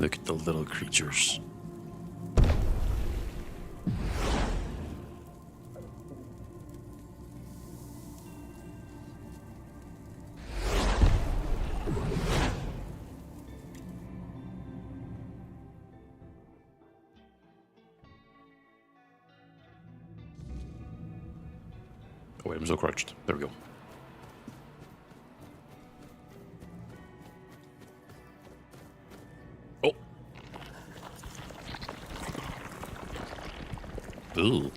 Look at the little creatures. Oh wait, I'm so crouched. There we go. Oh. Ooh.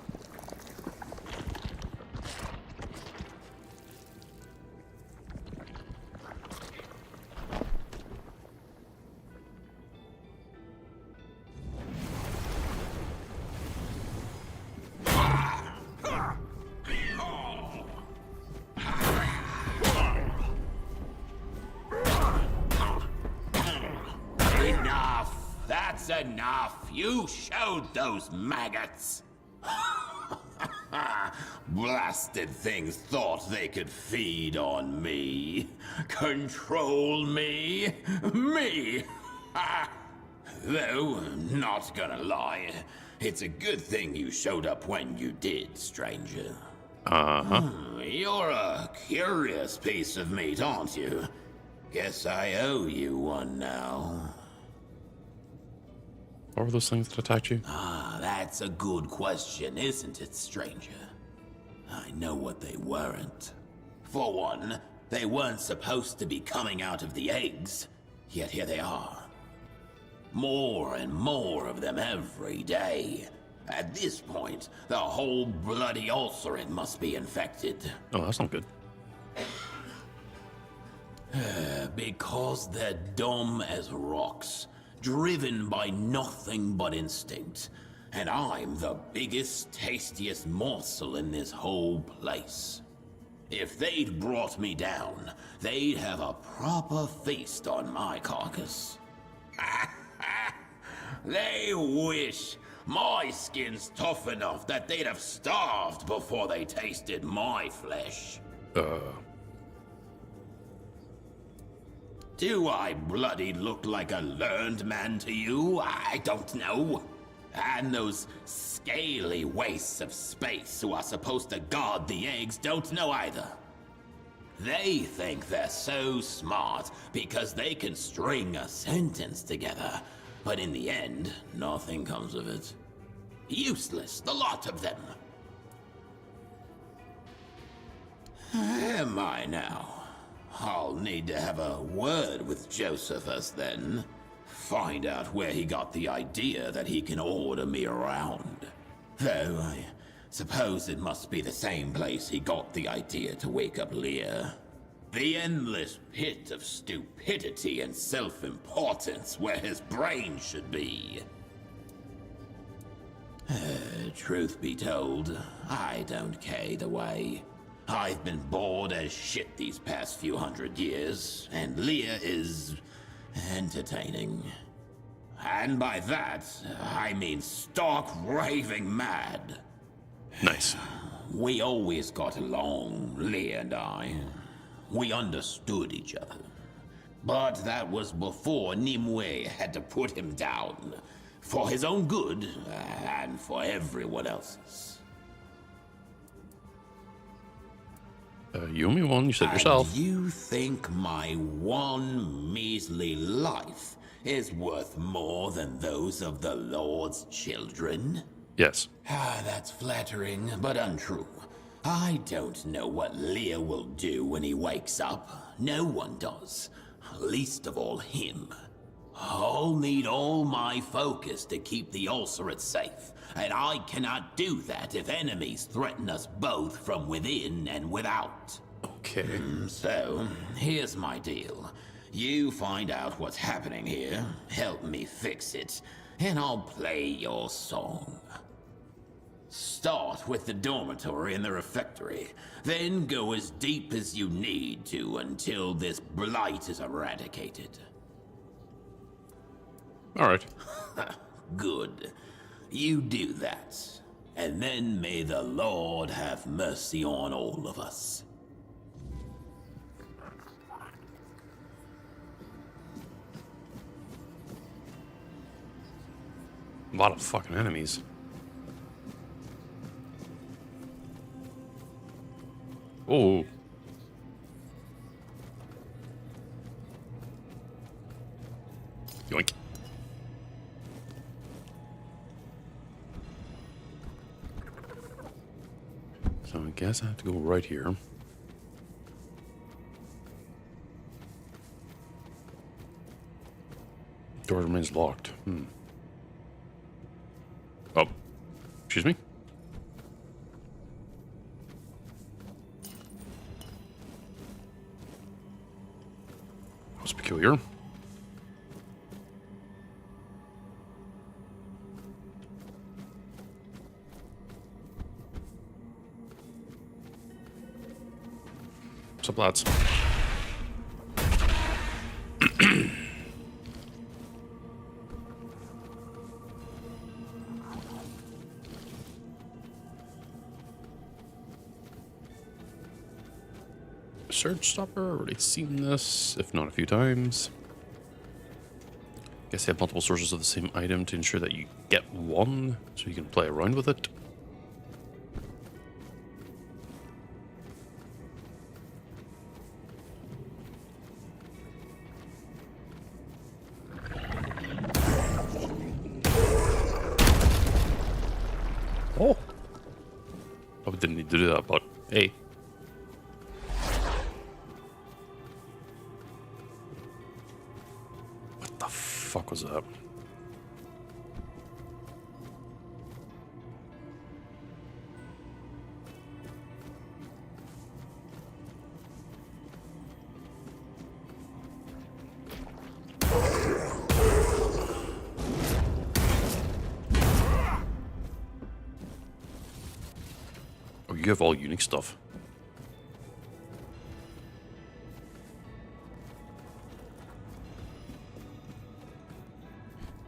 That's enough. You showed those maggots. Blasted things thought they could feed on me. Control me. Me. Though, not gonna lie, it's a good thing you showed up when you did, stranger. Uh-huh. You're a curious piece of meat, aren't you? Guess I owe you one now. What were those things that attacked you? That's a good question, isn't it, stranger? I know what they weren't. For one, they weren't supposed to be coming out of the eggs, yet here they are. More and more of them every day. At this point, the whole bloody Ulcerate must be infected. Oh, that's not good. Because they're dumb as rocks, driven by nothing but instinct. And I'm the biggest, tastiest morsel in this whole place. If they'd brought me down, they'd have a proper feast on my carcass. They wish my skin's tough enough that they'd have starved before they tasted my flesh. Do I bloody look like a learned man to you? I don't know. And those scaly wastes of space who are supposed to guard the eggs don't know either. They think they're so smart because they can string a sentence together, but in the end, nothing comes of it. Useless, the lot of them. Am I now? I'll need to have a word with Josephus then. Find out where he got the idea that he can order me around. Though I suppose it must be the same place he got the idea to wake up Leah. The endless pit of stupidity and self-importance where his brain should be. Truth be told, I don't care either way. I've been bored as shit these past few hundred years, and Leah is entertaining. And by that, I mean stark raving mad. Nice. We always got along, Leah and I. We understood each other. But that was before Nimue had to put him down. For his own good, and for everyone else's. You owe me one, you said yourself. And you think my one measly life is worth more than those of the Lord's children? Yes. That's flattering, but untrue. I don't know what Leah will do when he wakes up. No one does. Least of all him. I'll need all my focus to keep the Ulcerate safe, and I cannot do that if enemies threaten us both from within and without. Okay. So, here's my deal. You find out what's happening here, help me fix it, and I'll play your song. Start with the dormitory and the refectory, then go as deep as you need to until this blight is eradicated. All right. Good. You do that, and then may the Lord have mercy on all of us. A lot of fucking enemies. Oh. Yoink. So I guess I have to go right here. Door remains locked. Oh. Excuse me? That's peculiar. What's up, lads? Surge stopper, already seen this, if not a few times. Guess they have multiple sources of the same item to ensure that you get one, so you can play around with it. Oh! Probably didn't need to do that, but hey. What the fuck was that? Oh, you have all unique stuff.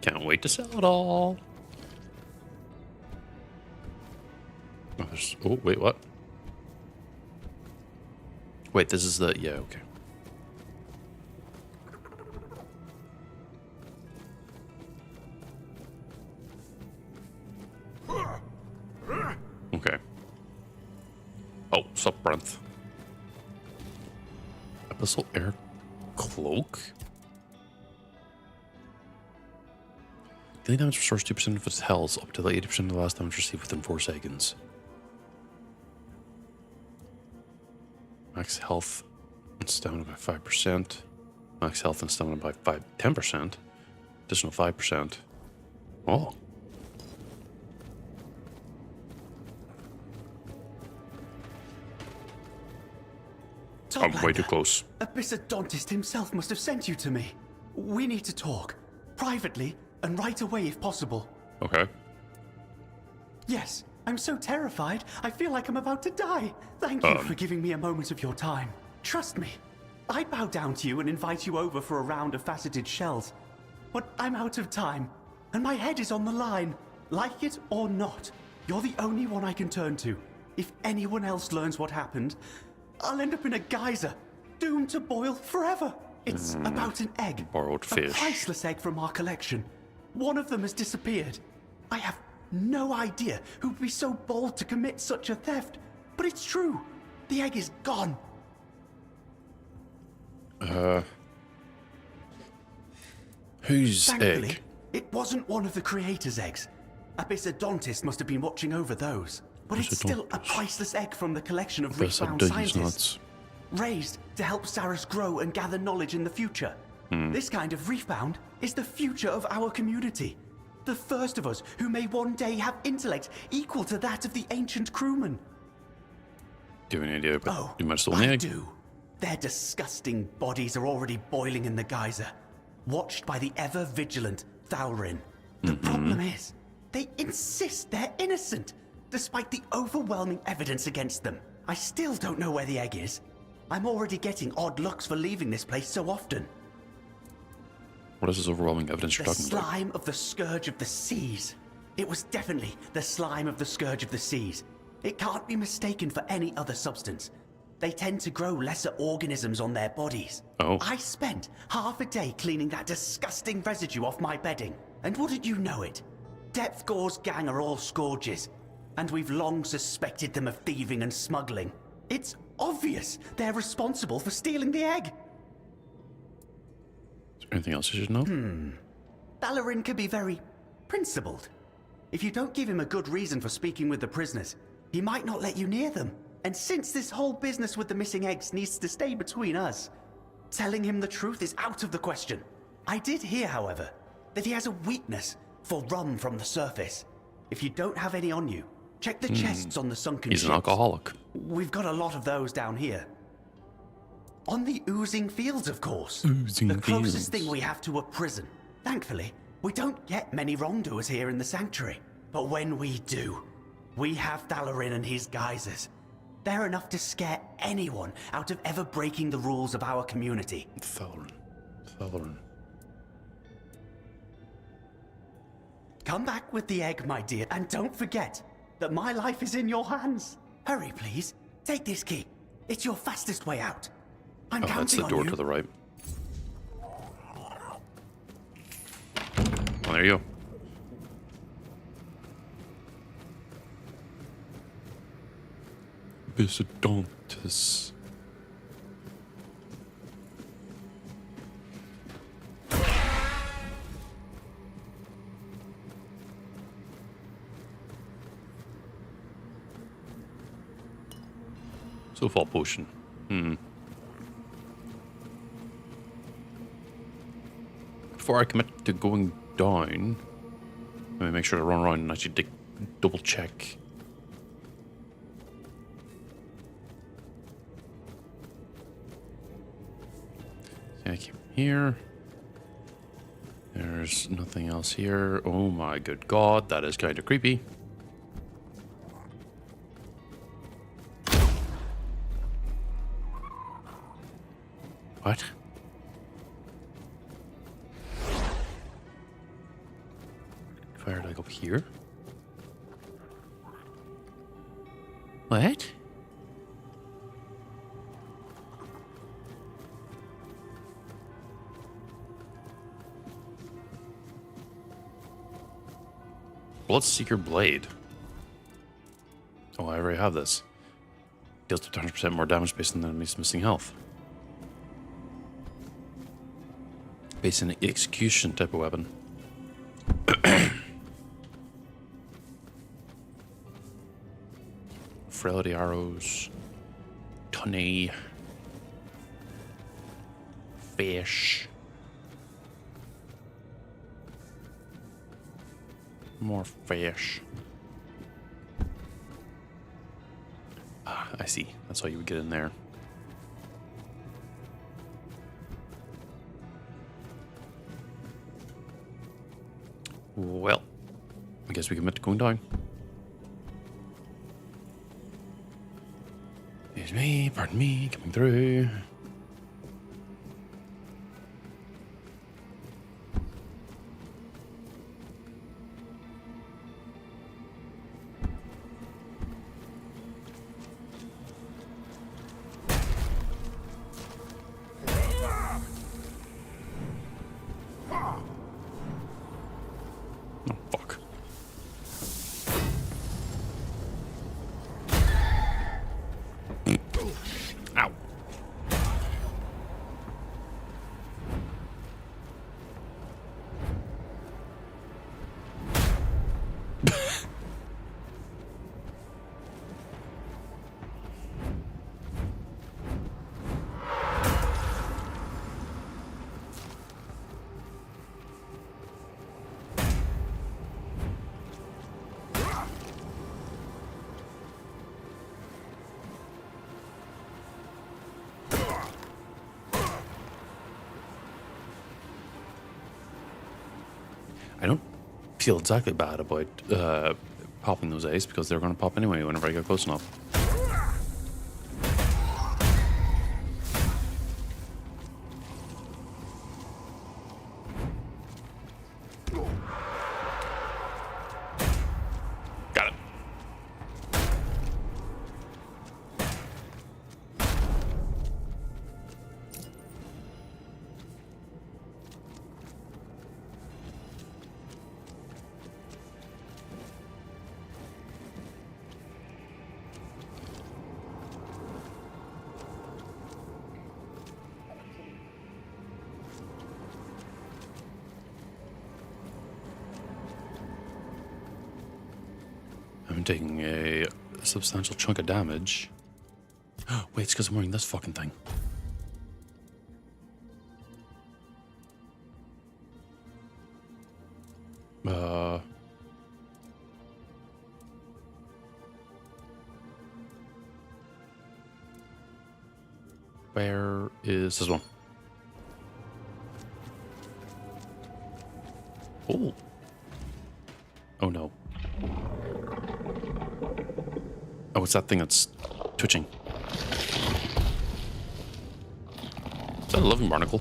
Can't wait to sell it all. Oh, there's, oh, wait, what? Wait, this is the, yeah, okay. Okay. Oh, sup, Brent. Abyssal Air Cloak? Daily damage restores 2% of its health, up to the 80% of the last damage received within 4 seconds. Max health and stamina by 5%. Max health and stamina by 10%. Additional 5%. Oh. I'm way too close. Abyssodontist himself must have sent you to me. We need to talk. Privately, and right away if possible. Okay. Yes, I'm so terrified, I feel like I'm about to die. Thank you for giving me a moment of your time. Trust me, I'd bow down to you and invite you over for a round of faceted shells. But I'm out of time, and my head is on the line. Like it or not, you're the only one I can turn to. If anyone else learns what happened, I'll end up in a geyser, doomed to boil forever. It's about an egg. Borrowed fish. A priceless egg from our collection. One of them has disappeared. I have no idea who would be so bold to commit such a theft, but it's true. The egg is gone. Whose Thankfully, egg? it wasn't one of the creator's eggs. Abyssodontist must have been watching over those. But it's still a priceless egg from the collection of refound scientists. Raised to help Saras grow and gather knowledge in the future. This kind of refound is the future of our community. The first of us who may one day have intellect equal to that of the ancient crewmen. Do you have any idea about you might still I egg? do. Their disgusting bodies are already boiling in the geyser, watched by the ever-vigilant Thalrin. The problem is, they insist they're innocent, despite the overwhelming evidence against them. I still don't know where the egg is. I'm already getting odd looks for leaving this place so often. What is this overwhelming evidence you're The talking about? slime of the Scourge of the Seas. It was definitely the slime of the Scourge of the Seas. It can't be mistaken for any other substance. They tend to grow lesser organisms on their bodies. Oh. I spent half a day cleaning that disgusting residue off my bedding. And wouldn't you know it, Depthgore's gang are all scourges, and we've long suspected them of thieving and smuggling. It's obvious they're responsible for stealing the egg. Is there anything else you should know? Dalarin can be very principled. If you don't give him a good reason for speaking with the prisoners, he might not let you near them. And since this whole business with the missing eggs needs to stay between us, telling him the truth is out of the question. I did hear, however, that he has a weakness for rum from the surface. If you don't have any on you, check the chests on the sunken ships. He's an alcoholic. We've got a lot of those down here. On the oozing fields, of course. Oozing the closest fields. thing we have to a prison. Thankfully, we don't get many wrongdoers here in the sanctuary. But when we do, we have Dalarin and his geysers. They're enough to scare anyone out of ever breaking the rules of our community. Thalarin. Come back with the egg, my dear, and don't forget that my life is in your hands. Hurry, please. Take this key. It's your fastest way out. I'm Oh, that's counting the on door you. to the right. Oh, there you go. Visitantes. So fall potion. Before I commit to going down, let me make sure to run around and actually double check. Okay, I came here. There's nothing else here. Oh my good god, that is kind of creepy. What? Fire like up here? What? Bloodseeker Blade. Oh, I already have this. Deals 200% more damage based on the enemy's missing health. Based on an execution type of weapon. Frailty arrows. Tunny. Fish. More fish. Ah, I see. That's how you would get in there. Well, I guess we commit to going down. Excuse me, pardon me, coming through. Oh, fuck. Ow. I don't feel exactly bad about popping those eggs because they're going to pop anyway whenever I get close enough. Got it. taking a substantial chunk of damage. Wait, it's because I'm wearing this fucking thing. Where is this one? Oh. Oh no. Oh, it's that thing that's twitching. Is that a living barnacle?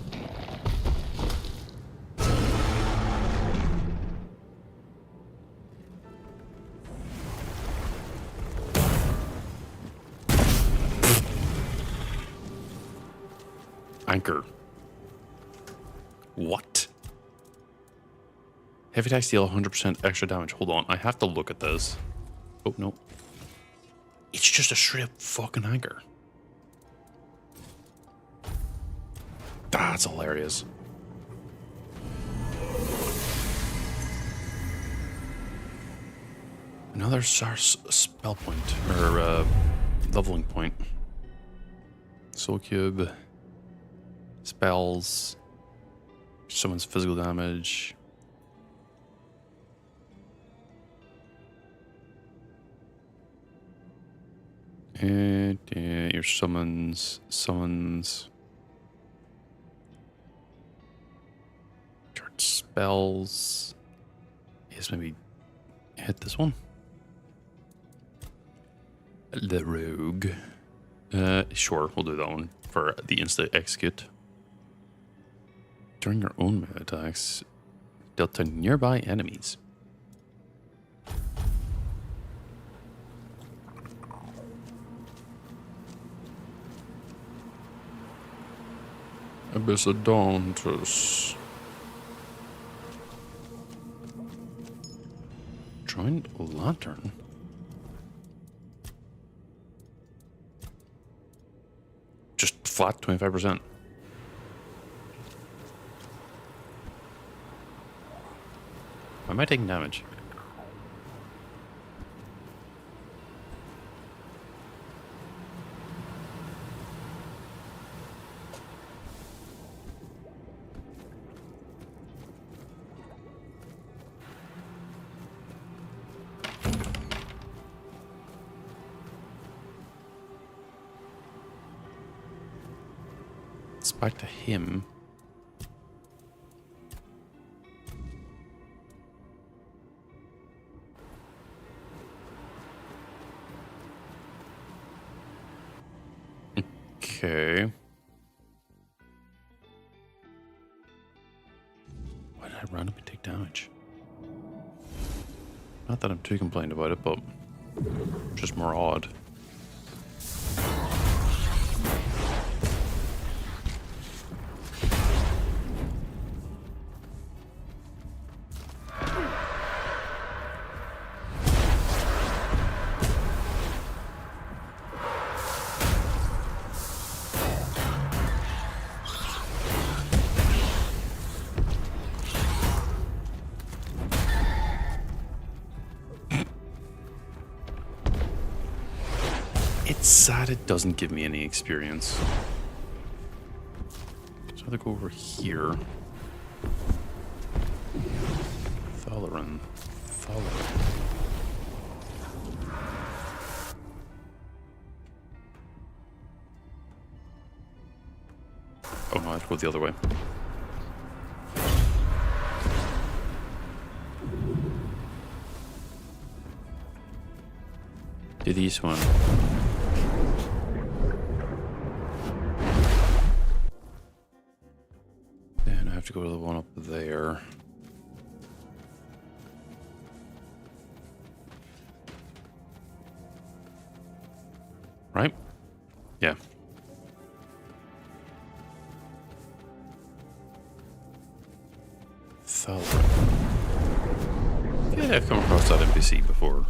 Anchor. What? Heavy attacks deal 100% extra damage. Hold on, I have to look at this. Oh, no. It's just a straight up fucking anchor. That's hilarious. Another spell point, or leveling point. Soul Cube. Spells. Summons physical damage. And your summons. Charge spells. Yes, maybe hit this one. The Rogue. Sure, we'll do that one for the instant execute. During your own melee attacks, dealt to nearby enemies. Abyssodontus. Joined Lantern. Just flat 25%. Why am I taking damage? It's back to him. Okay. Why did I randomly take damage? Not that I'm too complained about it, but just more odd. It's sad it doesn't give me any experience. So I go over here. Thalaran. Oh no, I have to go the other way. Do this one. Then I have to go to the one up there. Right? Yeah. Yeah, I've come across that NPC before.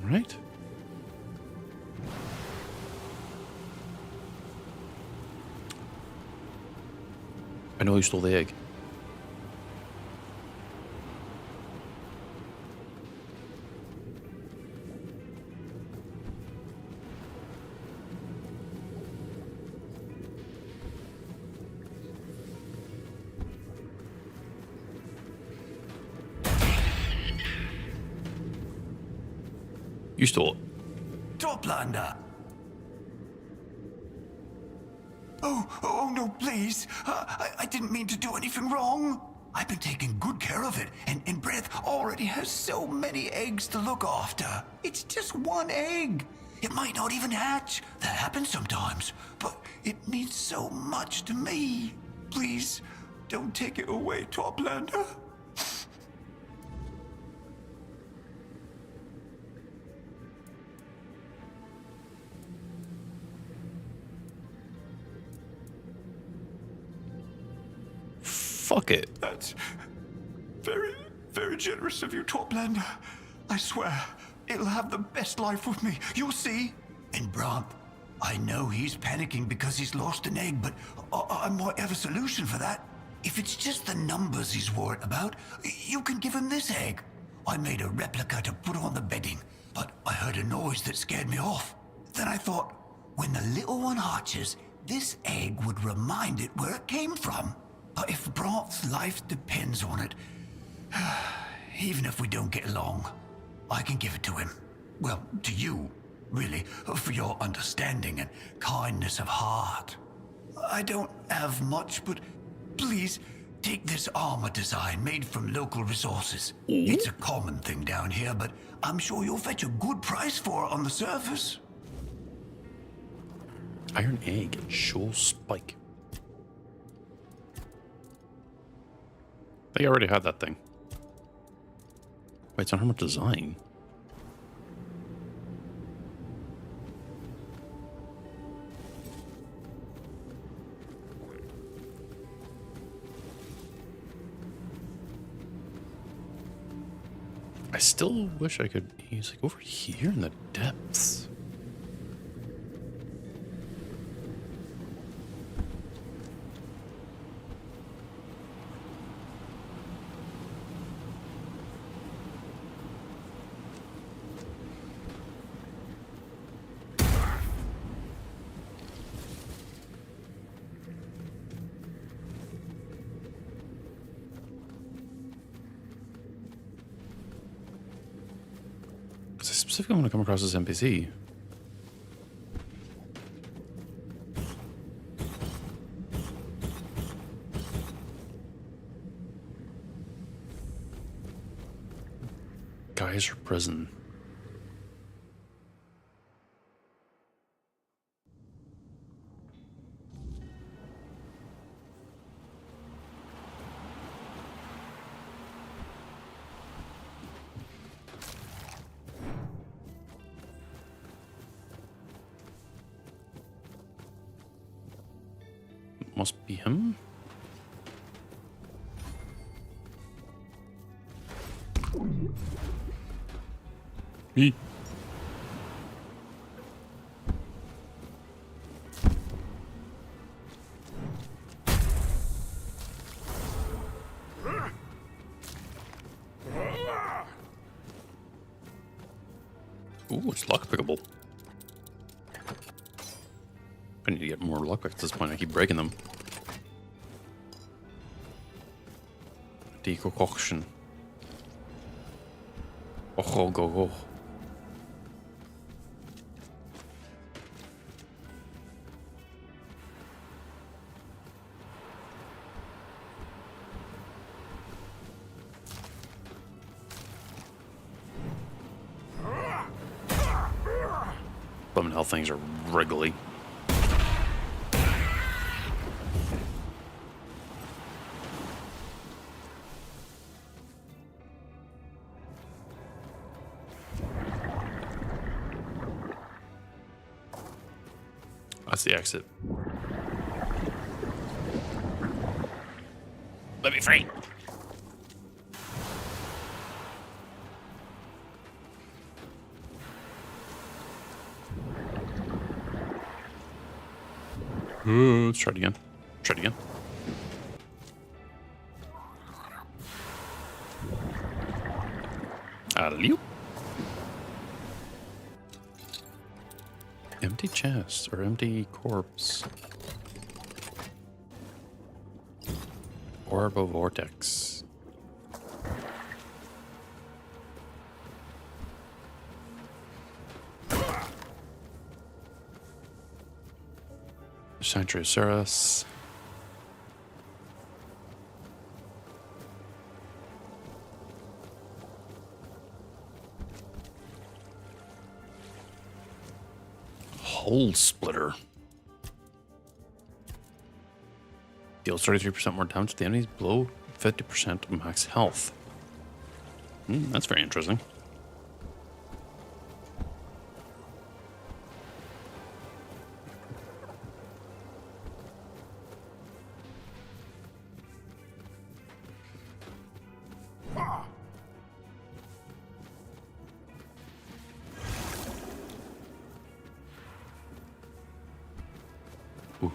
Right? I know you stole the egg. You stole it. Toplander! Oh, no, please. I didn't mean to do anything wrong. I've been taking good care of it, and Breath already has so many eggs to look after. It's just one egg. It might not even hatch. That happens sometimes, but it means so much to me. Please, don't take it away, Toplander. Fuck it. That's very, very generous of you, Toplander. I swear, it'll have the best life with me. You'll see. And Bromp, I know he's panicking because he's lost an egg, but I might have a solution for that. If it's just the numbers he's worried about, you can give him this egg. I made a replica to put on the bedding, but I heard a noise that scared me off. Then I thought, when the little one hatches, this egg would remind it where it came from. But if Bromp's life depends on it, even if we don't get along, I can give it to him. Well, to you, really, for your understanding and kindness of heart. I don't have much, but please take this armor design made from local resources. It's a common thing down here, but I'm sure you'll fetch a good price for it on the surface. Iron egg. Shoal spike. They already had that thing. Wait, it's on armor design. I still wish I could. He's like over here in the depths. I specifically want to come across this NPC. Geyser prison. Must be him. Me. Ooh, it's lockpickable. I need to get more lockpicks at this point. I keep breaking them. Decoction. Oh, go. Bumming hell things are wriggly. That's the exit. Let me free. Let's try it again. Try it again. Alley-oop. Empty chest or empty corpse. Orbo vortex. Sanctuary Ceres. Hole splitter. Deals 33% more damage to the enemies below 50% max health. That's very interesting.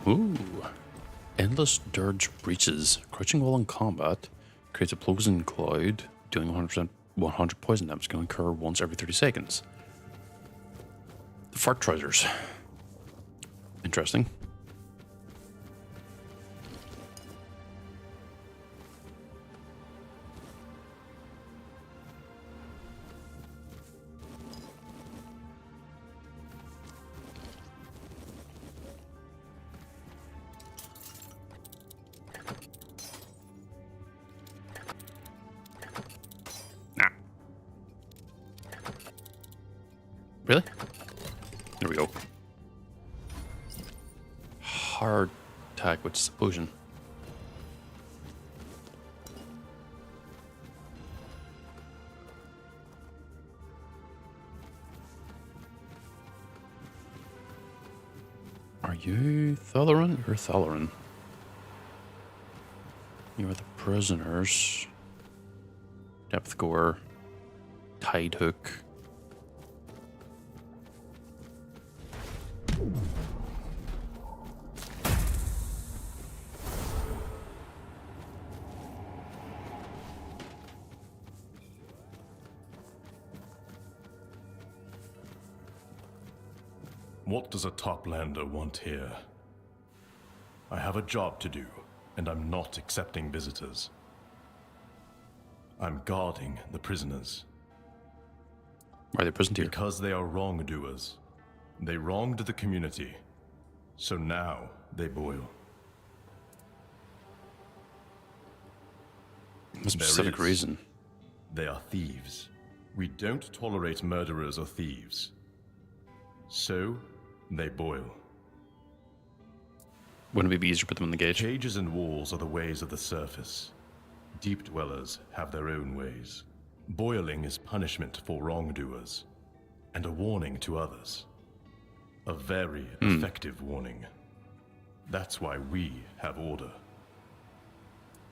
Ooh. Endless Dirge Breaches. Crouching while in combat creates a poison cloud, dealing 100 poison damage, can occur once every 30 seconds. The fart trousers. Interesting. Really? There we go. Hard attack with explosion. Are you Thalaran? You're Thalaran. You are the prisoners. Depth Gore. Tide Hook. What does a toplander want here? I have a job to do, and I'm not accepting visitors. I'm guarding the prisoners. Why are they prisoned here? Because they are wrongdoers. They wronged the community, so now they boil. A specific reason. They are thieves. We don't tolerate murderers or thieves. So, they boil. Wouldn't it be easier to put them in the gauge? Cages and walls are the ways of the surface. Deep dwellers have their own ways. Boiling is punishment for wrongdoers, and a warning to others. A very effective warning. That's why we have order.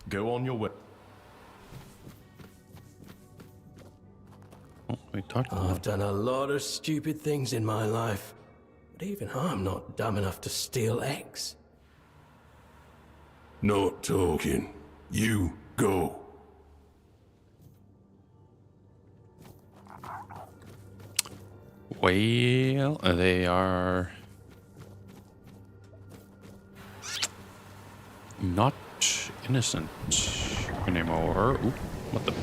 Go on your way. Oh, we talked about I've done a lot of stupid things in my life, but even I'm not dumb enough to steal eggs. Not talking. You go. Well, they are not innocent anymore. Ooh, what the?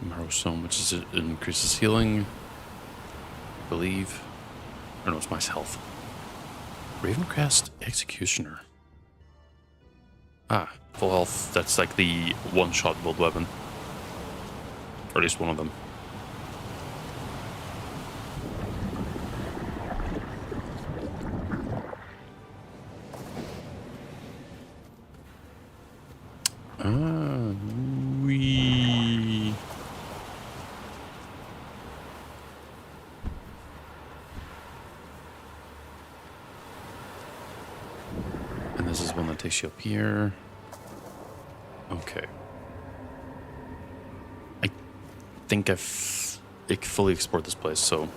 Marrowstone, which is increases healing. I believe. Or no, it's my health. Ravencrest Executioner. Ah, full health. That's like the one-shot build weapon. Or at least one of them. We. And this is one that takes you up here. Okay. I think I've fully explored this place, so.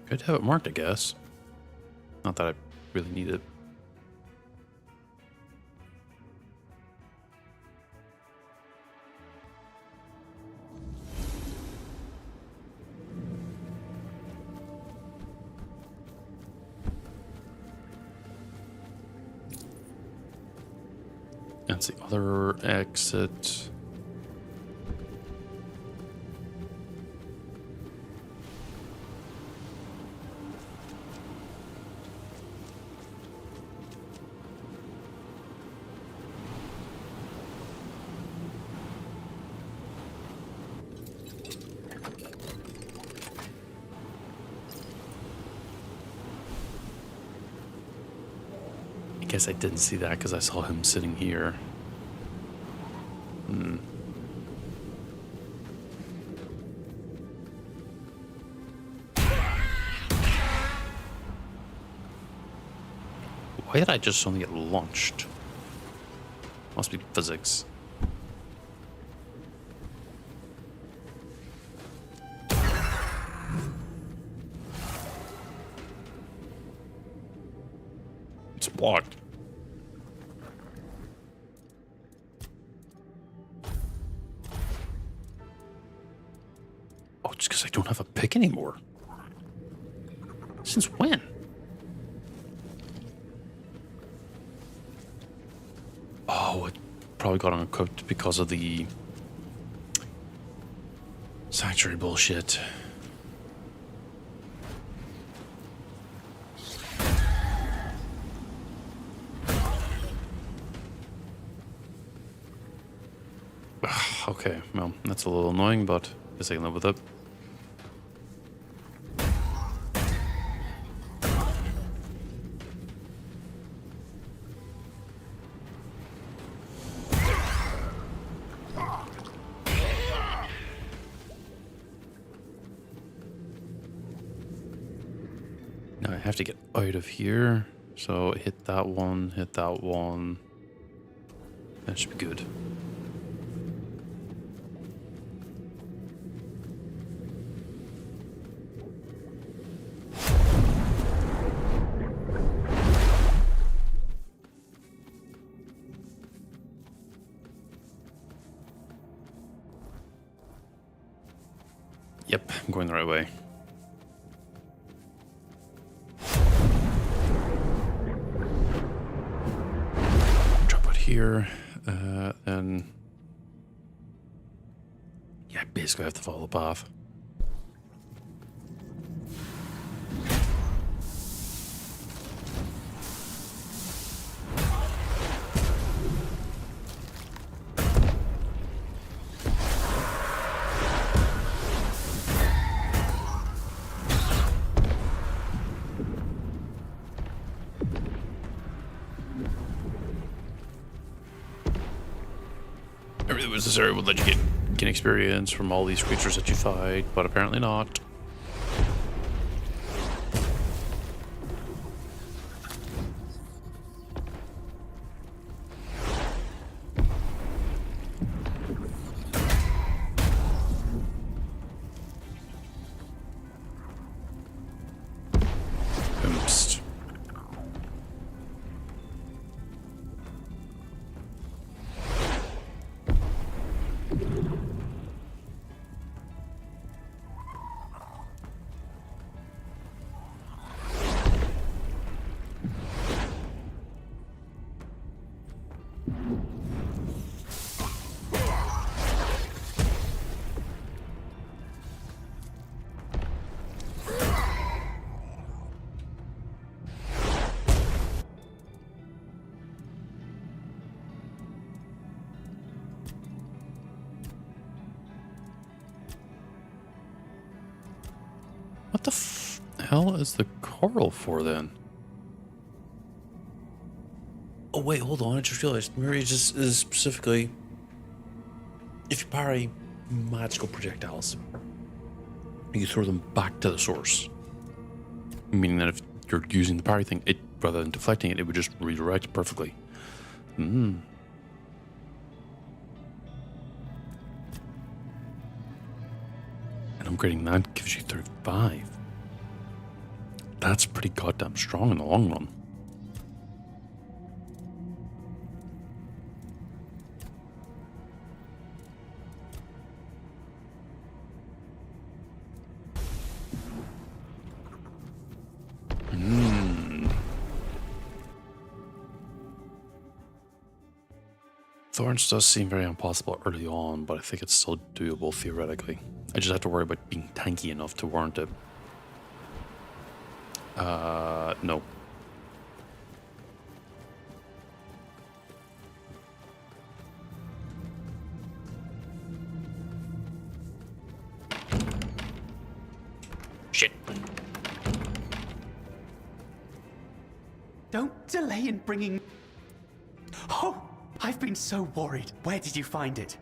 Good to have it marked, I guess. Not that I really need it. That's the other exit. I guess I didn't see that because I saw him sitting here. Why did I just suddenly get launched? Must be physics. It's blocked. Oh, just because I don't have a pick anymore. Since when? Oh, it probably got uncooked because of the sanctuary bullshit. Okay, well, that's a little annoying, but I guess I can live with it. Now I have to get out of here. So hit that one, hit that one. That should be good. Yep, I'm going the right way. Drop out here, then... Yeah, basically I have to follow the path. Everything was necessary would let you gain experience from all these creatures that you fight, but apparently not. What the hell is the coral for then? Oh wait, hold on, I just realized Mirage is specifically if you parry magical projectiles, you throw them back to the source. Meaning that if you're using the parry thing, it rather than deflecting it, it would just redirect perfectly. And upgrading that gives you 35. That's pretty goddamn strong in the long run. Thorns does seem very impossible early on, but I think it's still doable theoretically. I just have to worry about being tanky enough to warrant it. No. Shit. Don't delay in bringing... Oh, I've been so worried. Where did you find it?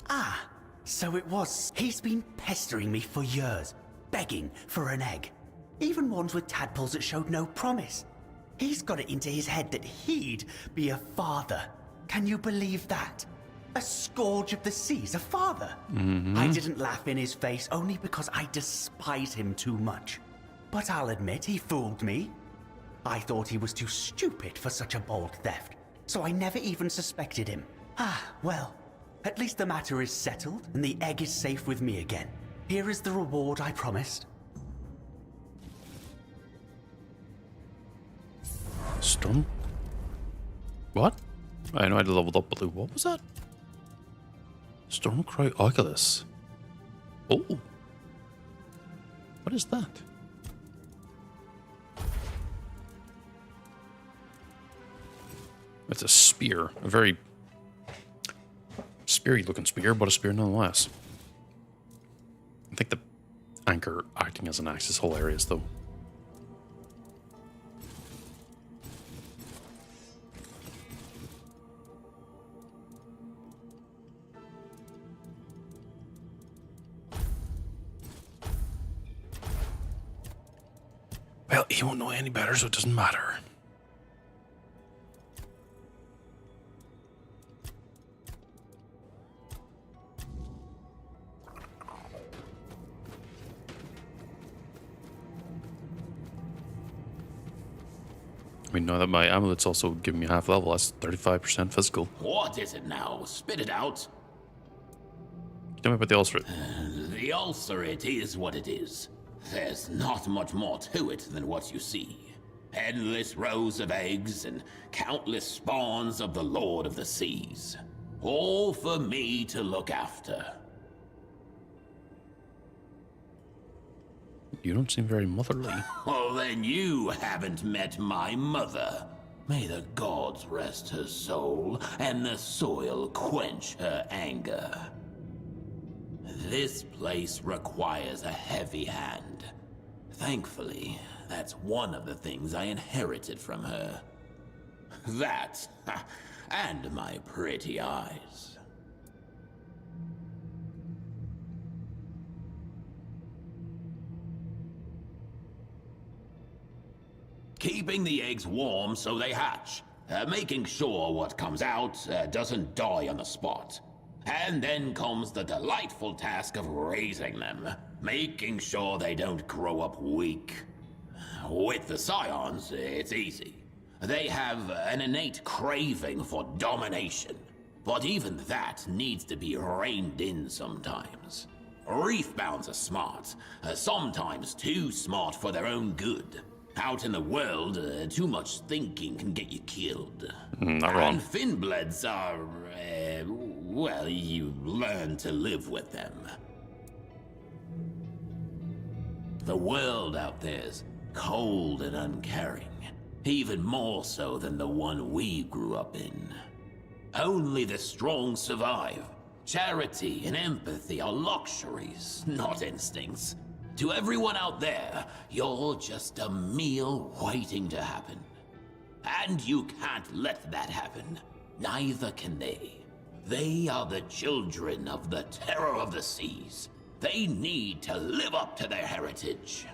Ah, so it was. He's been pestering me for years, begging for an egg. Even ones with tadpoles that showed no promise. He's got it into his head that he'd be a father. Can you believe that? A scourge of the seas, a father. I didn't laugh in his face only because I despise him too much. But I'll admit he fooled me. I thought he was too stupid for such a bold theft, so I never even suspected him. Ah, well, at least the matter is settled and the egg is safe with me again. Here is the reward I promised. Storm? What? I know I leveled up blue. What was that? Stormcry Oculus. Oh. What is that? It's a spear. A very speary looking spear, but a spear nonetheless. I think the anchor acting as an axe is hilarious though. Well, he won't know any better, so it doesn't matter. I mean, now that my amulet's also giving me half level, that's 35% physical. What is it now? Spit it out. Tell me about the Ulcerate. The Ulcerate is what it is. There's not much more to it than what you see. Endless rows of eggs and countless spawns of the Lord of the Seas. All for me to look after. You don't seem very motherly. Well, then you haven't met my mother. May the gods rest her soul, and the soil quench her anger. This place requires a heavy hand. Thankfully, that's one of the things I inherited from her. That, and my pretty eyes. Keeping the eggs warm so they hatch. Making sure what comes out doesn't die on the spot. And then comes the delightful task of raising them, making sure they don't grow up weak. With the scions, it's easy. They have an innate craving for domination, but even that needs to be reined in sometimes. Reefbounds are smart, sometimes too smart for their own good. Out in the world, too much thinking can get you killed. Not wrong. And Finbloods are, well, you learn to live with them. The world out there's cold and uncaring. Even more so than the one we grew up in. Only the strong survive. Charity and empathy are luxuries, not instincts. To everyone out there, you're just a meal waiting to happen. And you can't let that happen. Neither can they. They are the children of the terror of the seas. They need to live up to their heritage.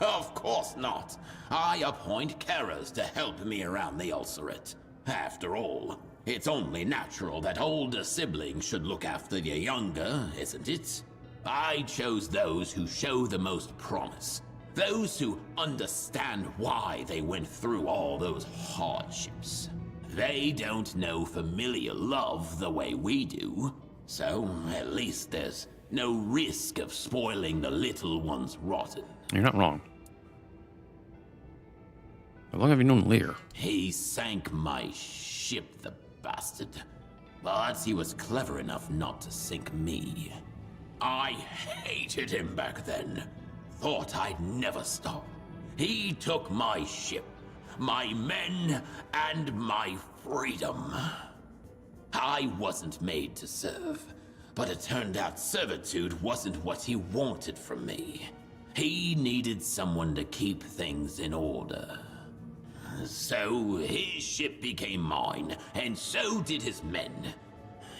Of course not. I appoint carers to help me around the Ulcerate. After all, it's only natural that older siblings should look after the younger, isn't it? I chose those who show the most promise. Those who understand why they went through all those hardships. They don't know familiar love the way we do, so at least there's no risk of spoiling the little ones rotten. You're not wrong. How long have you known Lear? He sank my ship, the bastard. But he was clever enough not to sink me. I hated him back then. Thought I'd never stop. He took my ship, my men, and my freedom. I wasn't made to serve, but it turned out servitude wasn't what he wanted from me. He needed someone to keep things in order. So his ship became mine, and so did his men.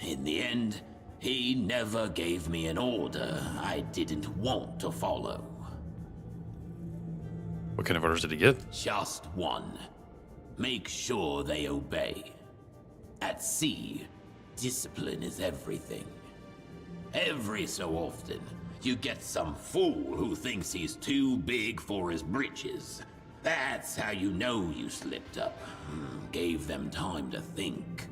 In the end, he never gave me an order I didn't want to follow. What kind of orders did he get? Just one. Make sure they obey. At sea, discipline is everything. Every so often, you get some fool who thinks he's too big for his britches. That's how you know you slipped up. Gave them time to think.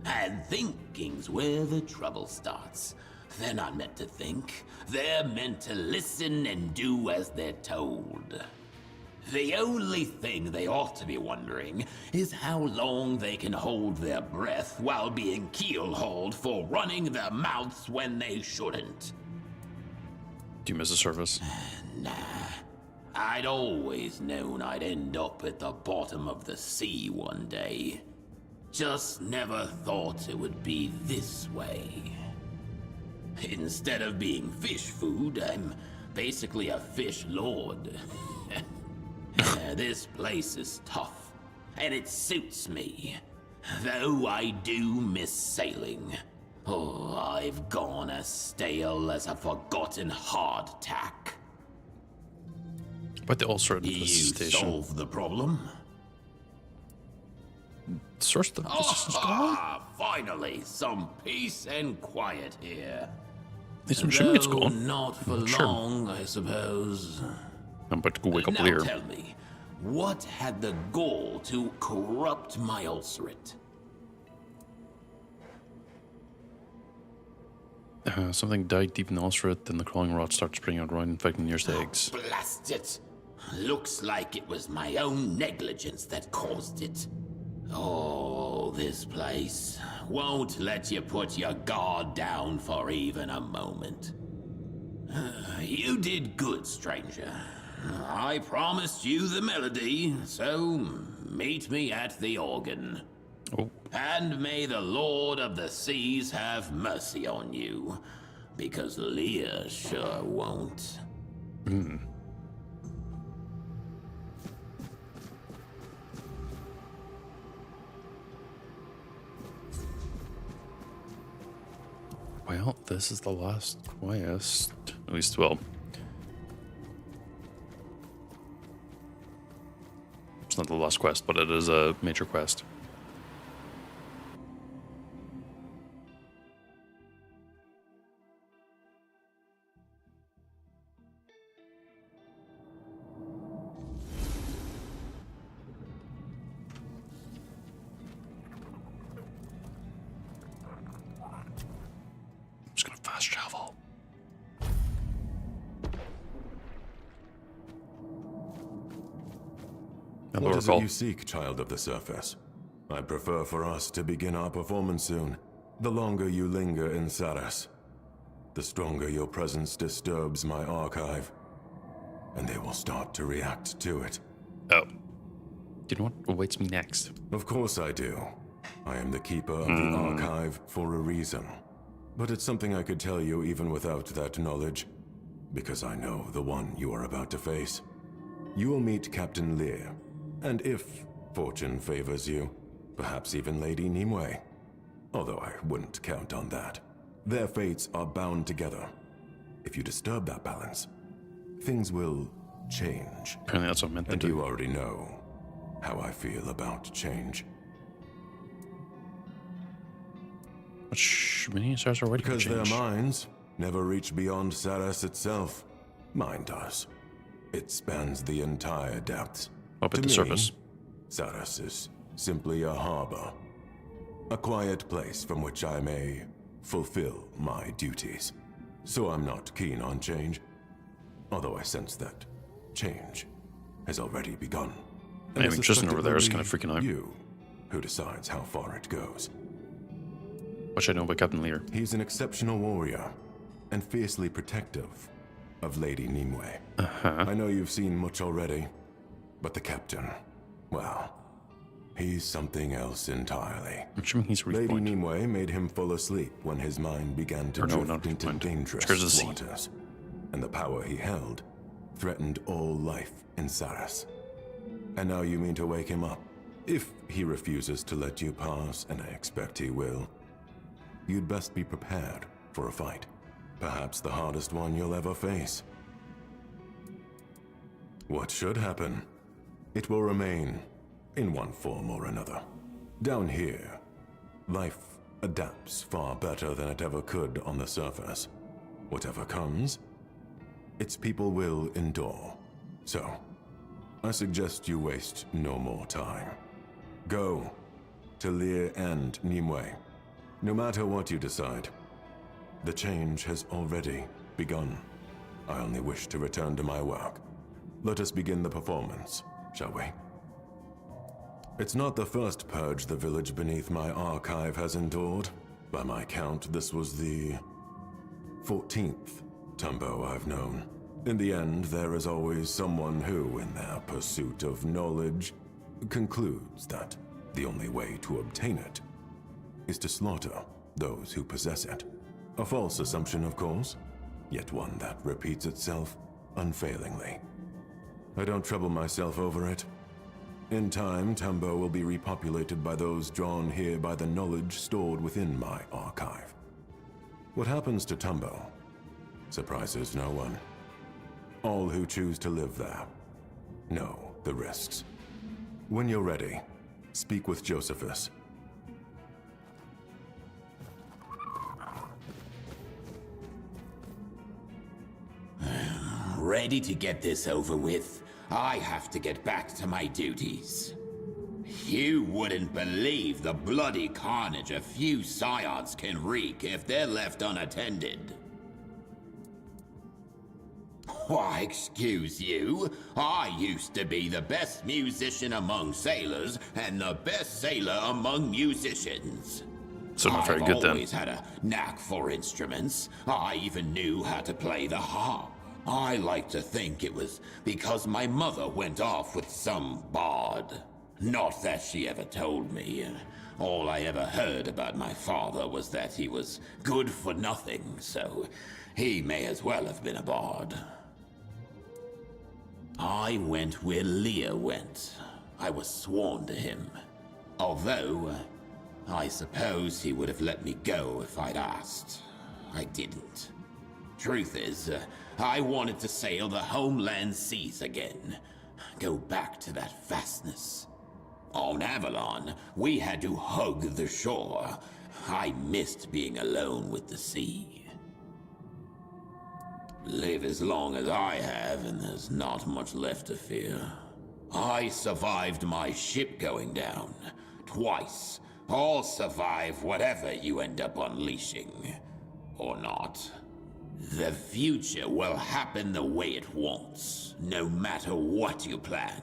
And thinking's where the trouble starts. They're not meant to think. They're meant to listen and do as they're told. The only thing they ought to be wondering is how long they can hold their breath while being keel-hauled for running their mouths when they shouldn't. Do you miss the service? Nah. I'd always known I'd end up at the bottom of the sea one day. Just never thought it would be this way. Instead of being fish food, I'm basically a fish lord. This place is tough, and it suits me. Though I do miss sailing. Oh, I've gone as stale as a forgotten hardtack. But the Ulcerate You station. solve the problem? Source the position's gone? Finally, some peace and quiet here. At least I'm assuming it's Though gone. not for I'm sure. long, I suppose. I'm about to go wake up Now Lear. tell me, what had the goal to corrupt my Ulcerate? Something died deep in the Ulcerate, then the crawling rot starts spreading out around, infecting nearest eggs. Blast it! Looks like it was my own negligence that caused it. Oh, this place won't let you put your guard down for even a moment. You did good, stranger. I promised you the melody, so meet me at the organ. Oh, And may the Lord of the Seas have mercy on you, because Lear sure won't. well, this is the last quest. At least, well, it's not the last quest, but it is a major quest. I'm just gonna fast travel. Hello, What is Recall. it you seek, child of the surface? I prefer for us to begin our performance soon. The longer you linger in Saras, the stronger your presence disturbs my archive, and they will start to react to it. Oh. Do you know what awaits me next? Of course I do. I am the keeper of the archive for a reason. But it's something I could tell you even without that knowledge, because I know the one you are about to face. You will meet Captain Lear, and if fortune favors you, perhaps even Lady Nimue. Although I wouldn't count on that. Their fates are bound together. If you disturb that balance, things will change. Apparently that's what I meant to And do. you already know how I feel about change. Which many stars are already Because their change. minds never reach beyond Saras itself. Mine does. It spans the entire depths. Up at To the me, surface. Saras is simply a harbor. A quiet place from which I may fulfill my duties. So I'm not keen on change. Although I sense that change has already begun. I mean, I Tristan suspect over it there will is be kind of freaking out. You who decides how far it goes. What should I know about Captain Lear? He's an exceptional warrior and fiercely protective of Lady Nimue. I know you've seen much already, but the captain, well, he's something else entirely. I'm assuming he's reached Lady point. Nimue made him fall asleep when his mind began to Or no, drift not into point. dangerous Tears of the sea. waters, and the power he held threatened all life in Saras. And now you mean to wake him up? If he refuses to let you pass, and I expect he will, you'd best be prepared for a fight. Perhaps the hardest one you'll ever face. What should happen? It will remain in one form or another. Down here, life adapts far better than it ever could on the surface. Whatever comes, its people will endure. So, I suggest you waste no more time. Go to Lear and Nimue. No matter what you decide, the change has already begun. I only wish to return to my work. Let us begin the performance, shall we? It's not the first purge the village beneath my archive has endured. By my count, this was the 14th Tumbo I've known. In the end, there is always someone who, in their pursuit of knowledge, concludes that the only way to obtain it is to slaughter those who possess it. A false assumption, of course, yet one that repeats itself unfailingly. I don't trouble myself over it. In time, Tambo will be repopulated by those drawn here by the knowledge stored within my archive. What happens to Tambo surprises no one. All who choose to live there know the risks. When you're ready, speak with Josephus. Ready to get this over with? I have to get back to my duties. You wouldn't believe the bloody carnage a few scions can wreak if they're left unattended. Why, excuse you, I used to be the best musician among sailors and the best sailor among musicians. So not very good I've then. always had a knack for instruments. I even knew how to play the harp. I like to think it was because my mother went off with some bard. Not that she ever told me. All I ever heard about my father was that he was good for nothing, so he may as well have been a bard. I went where Lear went. I was sworn to him. Although, I suppose he would have let me go if I'd asked. I didn't. Truth is, I wanted to sail the homeland seas again. Go back to that vastness. On Avalon, we had to hug the shore. I missed being alone with the sea. Live as long as I have, and there's not much left to fear. I survived my ship going down. Twice. I'll survive whatever you end up unleashing. Or not. The future will happen the way it wants, no matter what you plan.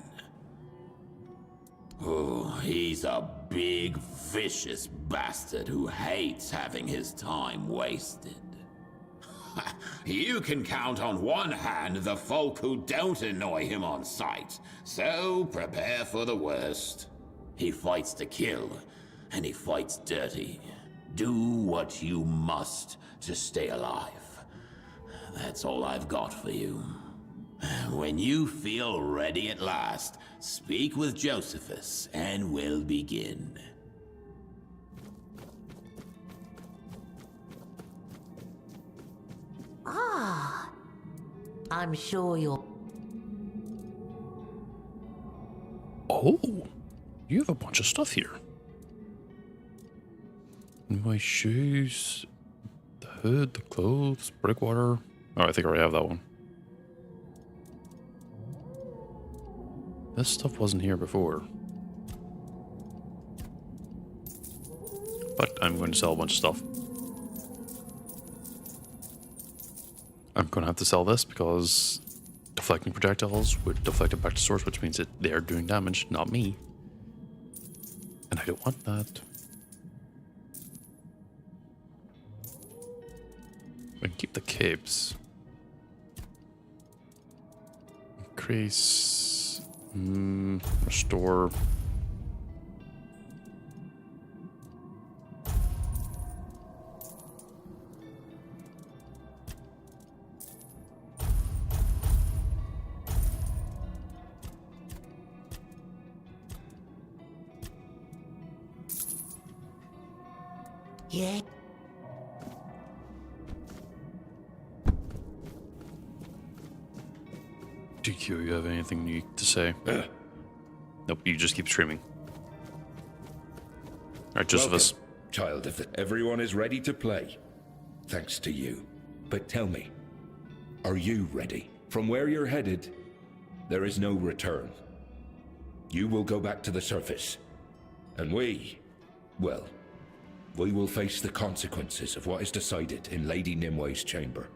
Oh, he's a big, vicious bastard who hates having his time wasted. You can count on one hand the folk who don't annoy him on sight, so prepare for the worst. He fights to kill, and he fights dirty. Do what you must to stay alive. That's all I've got for you. When you feel ready at last, speak with Josephus, and we'll begin. Ah, I'm sure you're... Oh, you have a bunch of stuff here. My shoes, the hood, the clothes, breakwater. Oh, I think I already have that one. This stuff wasn't here before. But I'm going to sell a bunch of stuff. I'm going to have to sell this because deflecting projectiles would deflect it back to source, which means that they're doing damage, not me. And I don't want that. We can keep the capes. Increase. Restore. Yeah. DQ, you have anything unique to say? Nope, you just keep streaming. Alright, Josephus. Welcome, child, if everyone is ready to play. Thanks to you. But tell me, are you ready? From where you're headed, there is no return. You will go back to the surface. And we will face the consequences of what is decided in Lady Nimwe's chamber.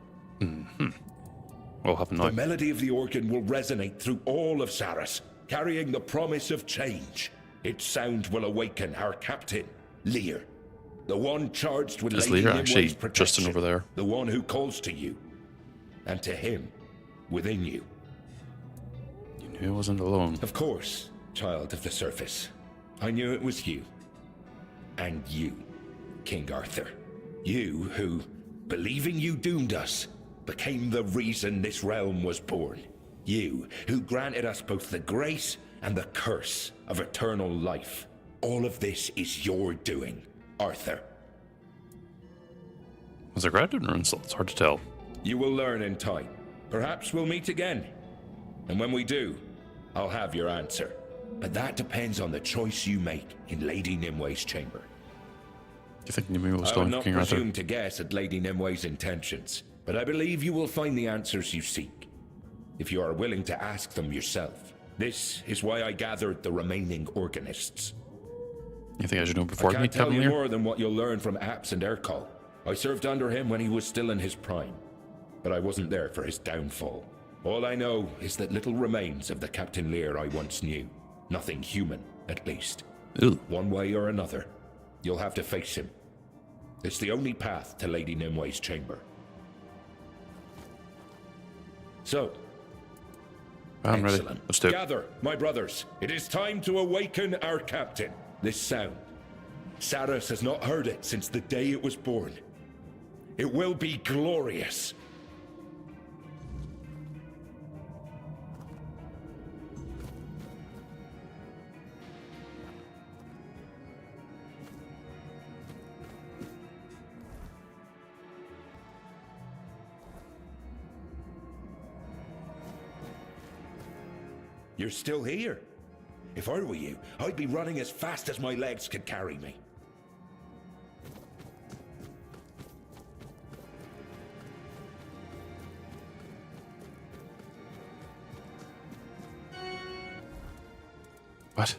What happened now? The melody of the organ will resonate through all of Saras, carrying the promise of change. Its sound will awaken our captain, Lear, the one charged with Is Lady Lear Nimwe's actually protection, Justin over there? the one who calls to you, and to him, within you. You knew I wasn't alone. Of course, child of the surface. I knew it was you. And you, King Arthur. You who, believing you doomed us, became the reason this realm was born. You who granted us both the grace and the curse of eternal life. All of this is your doing, Arthur. Was it gratitude or insult? It's hard to tell. You will learn in time. Perhaps we'll meet again. And when we do, I'll have your answer. But that depends on the choice you make in Lady Nimwe's chamber. Do you think Nimue was I going will for not King Arthur? presume to guess at Lady Nimwe's intentions, but I believe you will find the answers you seek, if you are willing to ask them yourself. This is why I gathered the remaining organists. You think I should know before I I can't meet tell you Cavalier? more than what you'll learn from Apps and Ercol. I served under him when he was still in his prime, but I wasn't there for his downfall. All I know is that little remains of the Captain Lear I once knew. Nothing human, at least. Ew. One way or another, you'll have to face him. It's the only path to Lady Nimwe's chamber. So, I'm ready. excellent. Let's do it. Gather, my brothers. It is time to awaken our captain. This sound. Saras has not heard it since the day it was born. It will be glorious. You're still here. If I were you, I'd be running as fast as my legs could carry me. What?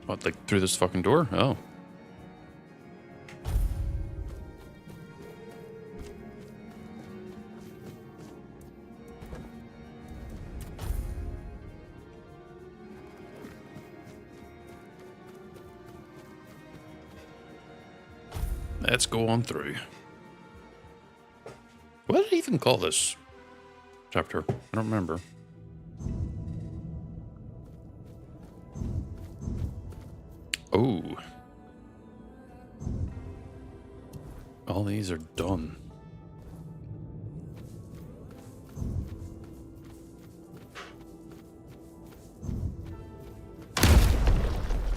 What, like through this fucking door? Oh. Let's go on through. What did I even call this chapter? I don't remember. Oh. All these are done.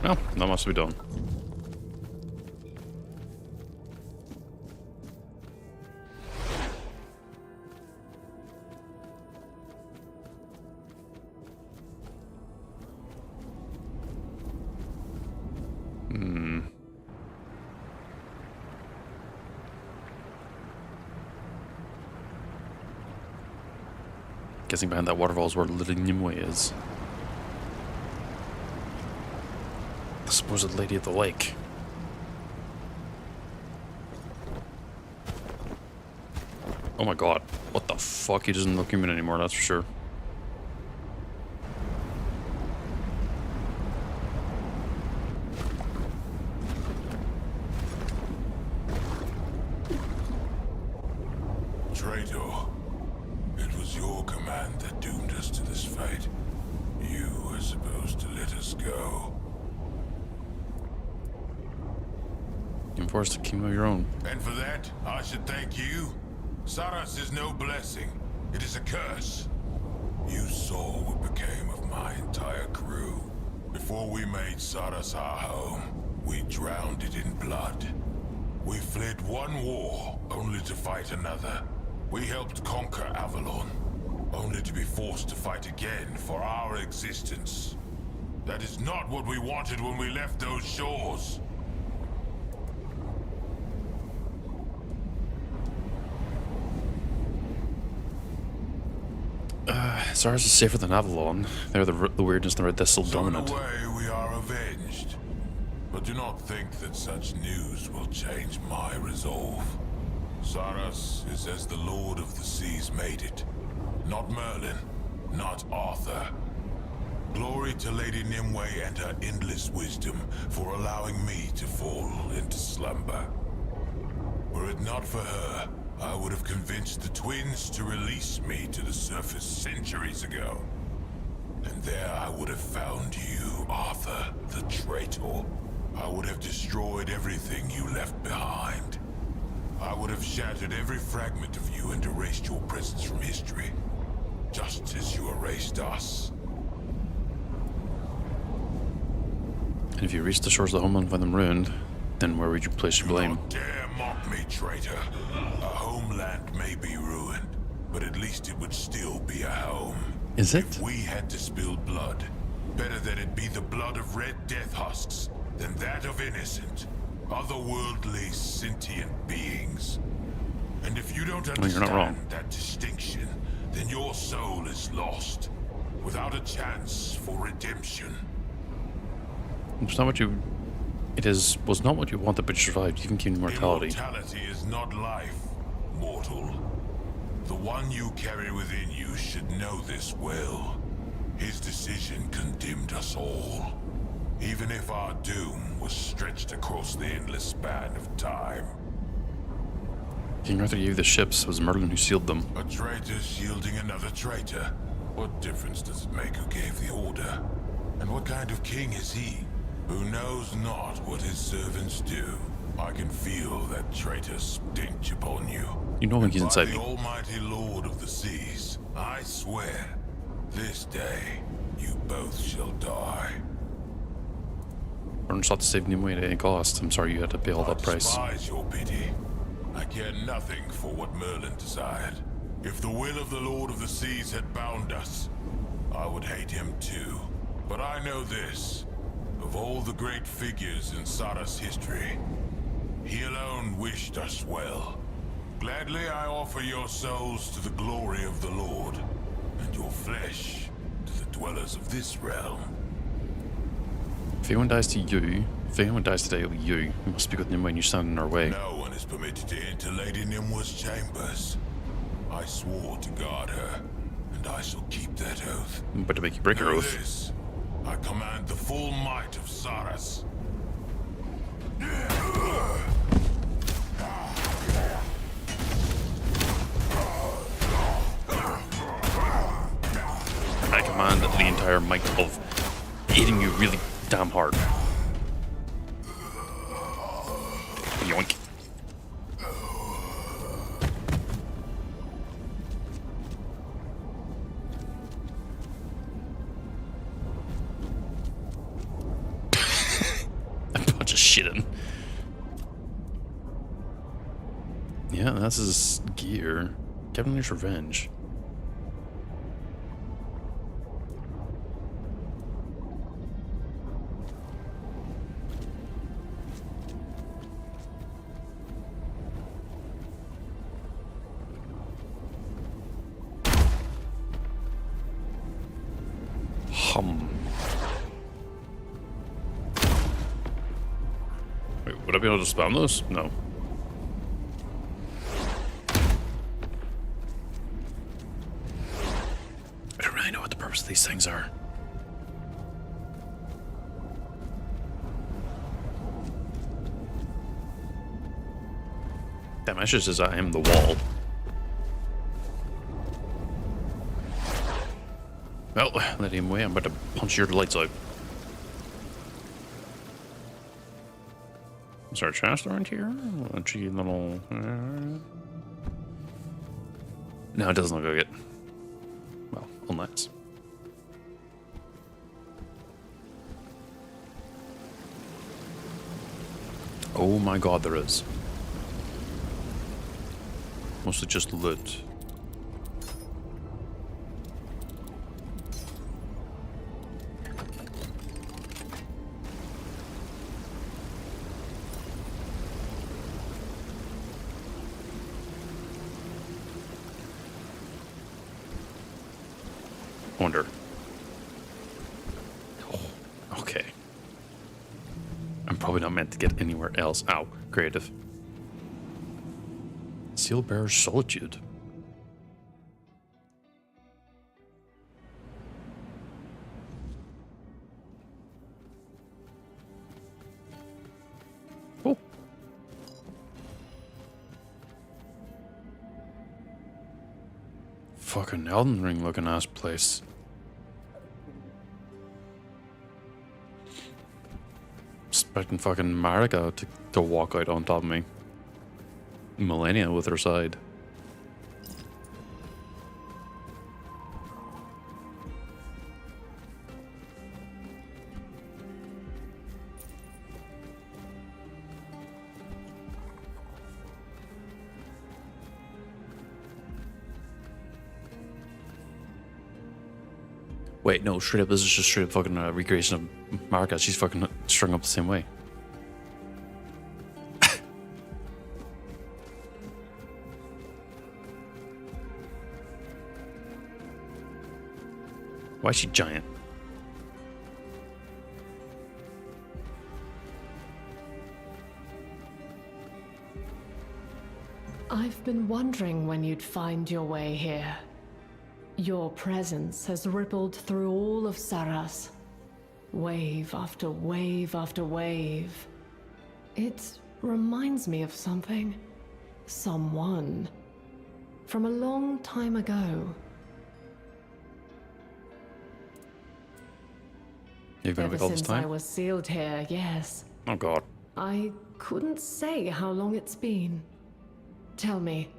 Well, that must be done. Guessing behind that waterfall is where Lady Nimue is. The supposed lady of the lake. Oh my god. What the fuck? He doesn't look human anymore, that's for sure. Traitor, it was your command that doomed us to this fate. You were supposed to let us go. You enforced a king of your own. And for that, I should thank you. Saras is no blessing. It is a curse. You saw what became of my entire crew. Before we made Saras our home, we drowned it in blood. We fled one war, only to fight another. We helped conquer Avalon, only to be forced to fight again for our existence. That is not what we wanted when we left those shores. Saras is safer than Avalon. They're the weirdness and the red that's still So in a dominant. way, we are avenged. But do not think that such news will change my resolve. Saras is as the Lord of the Seas made it. Not Merlin, not Arthur. Glory to Lady Nimue and her endless wisdom for allowing me to fall into slumber. Were it not for her, I would have convinced the twins to release me to the surface centuries ago. And there I would have found you, Arthur, the traitor. I would have destroyed everything you left behind. I would have shattered every fragment of you and erased your presence from history. Just as you erased us. And if you reach the shores of the homeland and find them ruined, then where would you place your blame? Do not dare mock me, traitor. A homeland may be ruined, but at least it would still be a home. Is it? If we had to spill blood, better that it be the blood of red death husks than that of innocent, otherworldly, sentient beings. And if you don't you're understand not wrong. that distinction, then your soul is lost, without a chance for redemption. It's not what you... It was not what you wanted, but you survived. You can keep immortality. Immortality is not life, mortal. The one you carry within you should know this well. His decision condemned us all. Even if our doom was stretched across the endless span of time. King Arthur gave you the ships. It was Merlin who sealed them. A traitor shielding another traitor. What difference does it make who gave the order? And what kind of king is he? Who knows not what his servants do. I can feel that traitor stench upon you. You know when he's inside By me. the almighty Lord of the Seas, I swear, this day you both shall die. Merlin sought to save Nimue at any cost. I'm sorry you had to pay all that price. I despise your pity. I care nothing for what Merlin desired. If the will of the Lord of the Seas had bound us, I would hate him too. But I know this. Of all the great figures in Saras history, he alone wished us well. Gladly I offer your souls to the glory of the Lord, and your flesh to the dwellers of this realm. If anyone dies to you, if anyone dies today, it'll be you. We must speak with Nimue and you stand in our way. No one is permitted to enter Lady Nimue's chambers. I swore to guard her, and I shall keep that oath. But to make you break your Know oath. this, I command the full might of Saras. entire might of hitting you really damn hard. Yoink. A bunch of shit in. Yeah, that's his gear. Cavalier's Revenge. Wait, would I be able to spam those? No. I don't really know what the purpose of these things are. That message says I am the wall. Well, let him away. I'm about to punch your lights out. Is there a chest around here? A gee little... No, it doesn't look like it. Well, unless... Oh my god, there is. Mostly just loot. Wonder. Oh, okay. I'm probably not meant to get anywhere else. Ow, creative. Seal Bearer's Solitude. Oh. Fucking Elden Ring looking ass place. Expecting fucking Marika to walk out on top of me. Millennia with her side. Wait, no, straight up, this is just straight up fucking recreation of Marika. She's fucking strung up the same way. Why is she giant? I've been wondering when you'd find your way here. Your presence has rippled through all of Saras. Wave after wave after wave. It reminds me of something. Someone. From a long time ago. You've been awake all this Ever since I time? was sealed here, yes. Oh god. I couldn't say how long it's been. Tell me,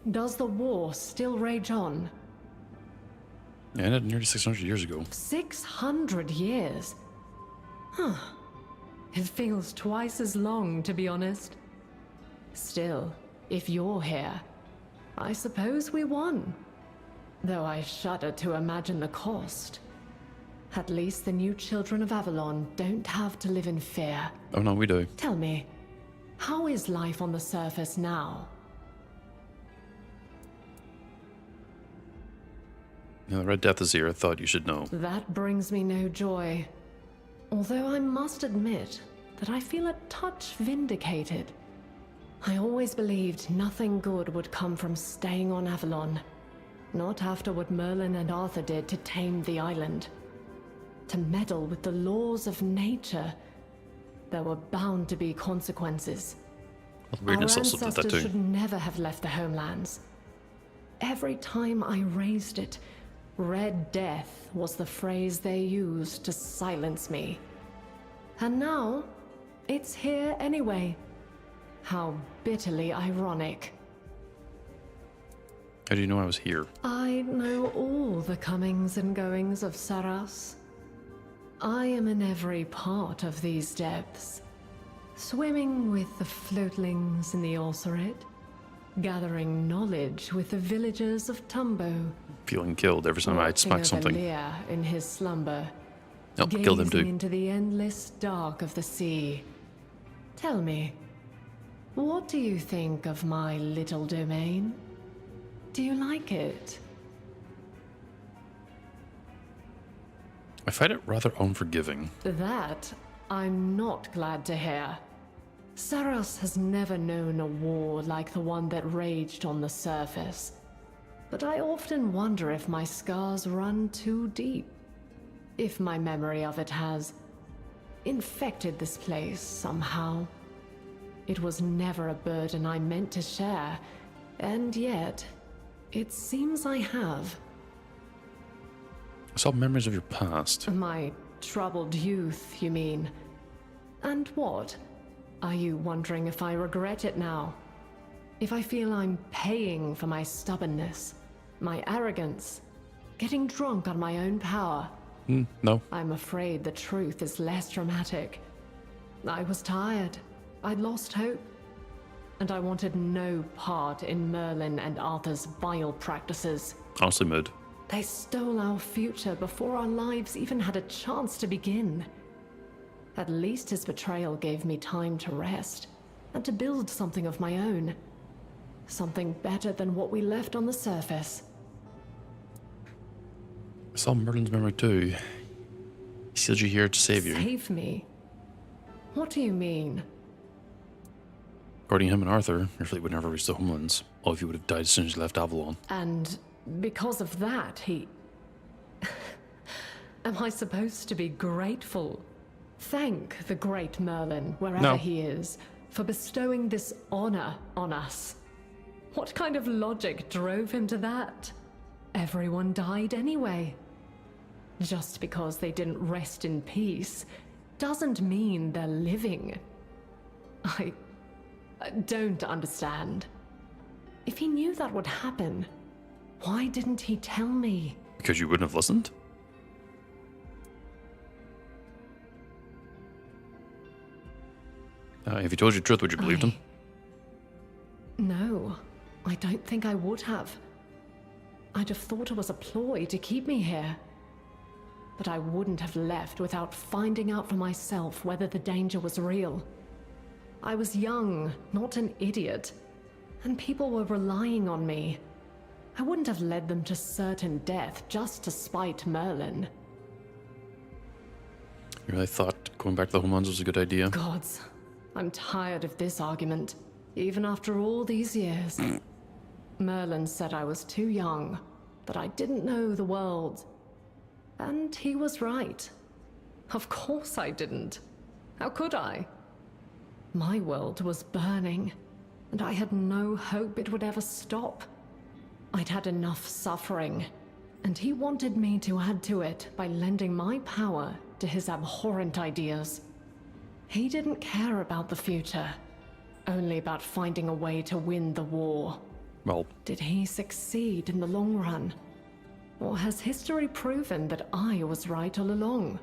does the war still rage on? Yeah, it ended nearly 600 years ago. 600 years? Huh. It feels twice as long, to be honest. Still, if you're here, I suppose we won. Though I shudder to imagine the cost. At least the new children of Avalon don't have to live in fear. Oh no, we do. Tell me, how is life on the surface now? Yeah, the Red Death is here. I thought you should know. That brings me no joy. Although I must admit that I feel a touch vindicated. I always believed nothing good would come from staying on Avalon. Not after what Merlin and Arthur did to tame the island. To meddle with the laws of nature. There were bound to be consequences. Well, weirdness Our also did that ancestors too. should never have left the homelands. Every time I raised it, Red Death was the phrase they used to silence me. And now, it's here anyway. How bitterly ironic. How do you know I was here? I know all the comings and goings of Saras. I am in every part of these depths, swimming with the floatlings in the Ulcerate, gathering knowledge with the villagers of Tumbo, Feeling killed every time I smack something. Lear in his slumber, Nope, kill them gazing too. into the endless dark of the sea. Tell me, what do you think of my little domain? Do you like it? I find it rather unforgiving. That I'm not glad to hear. Saras has never known a war like the one that raged on the surface. But I often wonder if my scars run too deep. If my memory of it has infected this place somehow. It was never a burden I meant to share, and yet, it seems I have. I saw memories of your past. My troubled youth, you mean? And what? Are you wondering if I regret it now? If I feel I'm paying for my stubbornness, my arrogance, getting drunk on my own power? No. I'm afraid the truth is less dramatic. I was tired. I'd lost hope. And I wanted no part in Merlin and Arthur's vile practices. Honestly, mid. They stole our future before our lives even had a chance to begin. At least his betrayal gave me time to rest and to build something of my own. Something better than what we left on the surface. I saw Merlin's memory too. He sealed you here to save you. Save me? What do you mean? According to him and Arthur, your fleet would never reach the homelands. All of you would have died as soon as you left Avalon. And because of that, he... Am I supposed to be grateful? Thank the great Merlin, wherever No. he is, for bestowing this honor on us. What kind of logic drove him to that? Everyone died anyway. Just because they didn't rest in peace doesn't mean they're living. I don't understand. If he knew that would happen, why didn't he tell me? Because you wouldn't have listened? If he told you the truth, would you believe him? No, I don't think I would have. I'd have thought it was a ploy to keep me here. But I wouldn't have left without finding out for myself whether the danger was real. I was young, not an idiot, and people were relying on me. I wouldn't have led them to certain death just to spite Merlin. You really thought going back to the homelands was a good idea? Gods, I'm tired of this argument, even after all these years. Merlin said I was too young, that I didn't know the world. And he was right. Of course I didn't. How could I? My world was burning, and I had no hope it would ever stop. I'd had enough suffering, and he wanted me to add to it by lending my power to his abhorrent ideas. He didn't care about the future, only about finding a way to win the war. Well, Did he succeed in the long run? Or has history proven that I was right all along?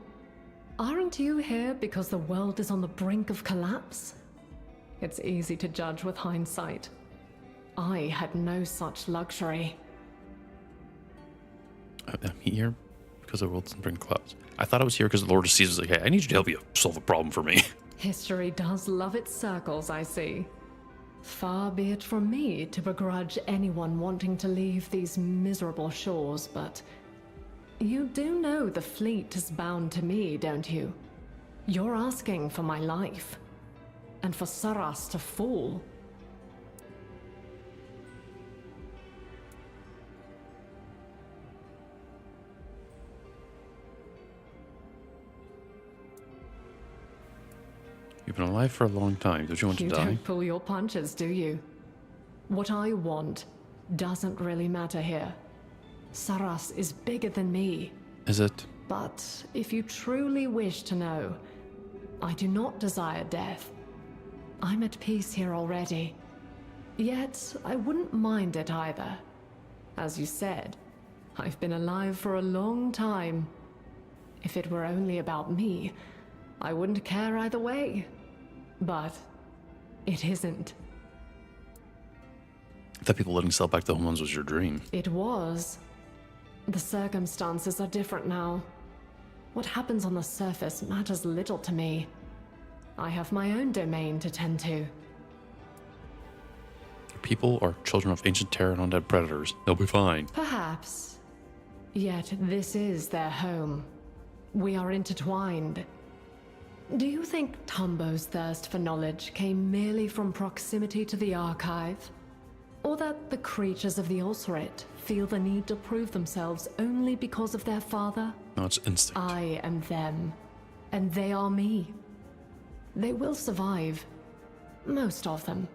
Aren't you here because the world is on the brink of collapse? It's easy to judge with hindsight. I had no such luxury. I'm here because the world's in collapse. I thought I was here because the Lord of Seas was like, hey, I need you to help you solve a problem for me. History does love its circles, I see. Far be it from me to begrudge anyone wanting to leave these miserable shores, but you do know the fleet is bound to me, don't you? You're asking for my life, and for Saras to fall. You've been alive for a long time. Don't you want to You die? don't pull your punches, do you? What I want doesn't really matter here. Saras is bigger than me. Is it? But if you truly wish to know, I do not desire death. I'm at peace here already. Yet, I wouldn't mind it either. As you said, I've been alive for a long time. If it were only about me, I wouldn't care either way. But it isn't. That people letting sell back the homelands was your dream. It was. The circumstances are different now. What happens on the surface matters little to me. I have my own domain to tend to. People are children of ancient terror and undead predators. They'll be fine. Perhaps. Yet this is their home. We are intertwined. Do you think Tumbo's thirst for knowledge came merely from proximity to the archive? Or that the creatures of the Ulcerate feel the need to prove themselves only because of their father? No, it's instinct. I am them, and they are me. They will survive. Most of them.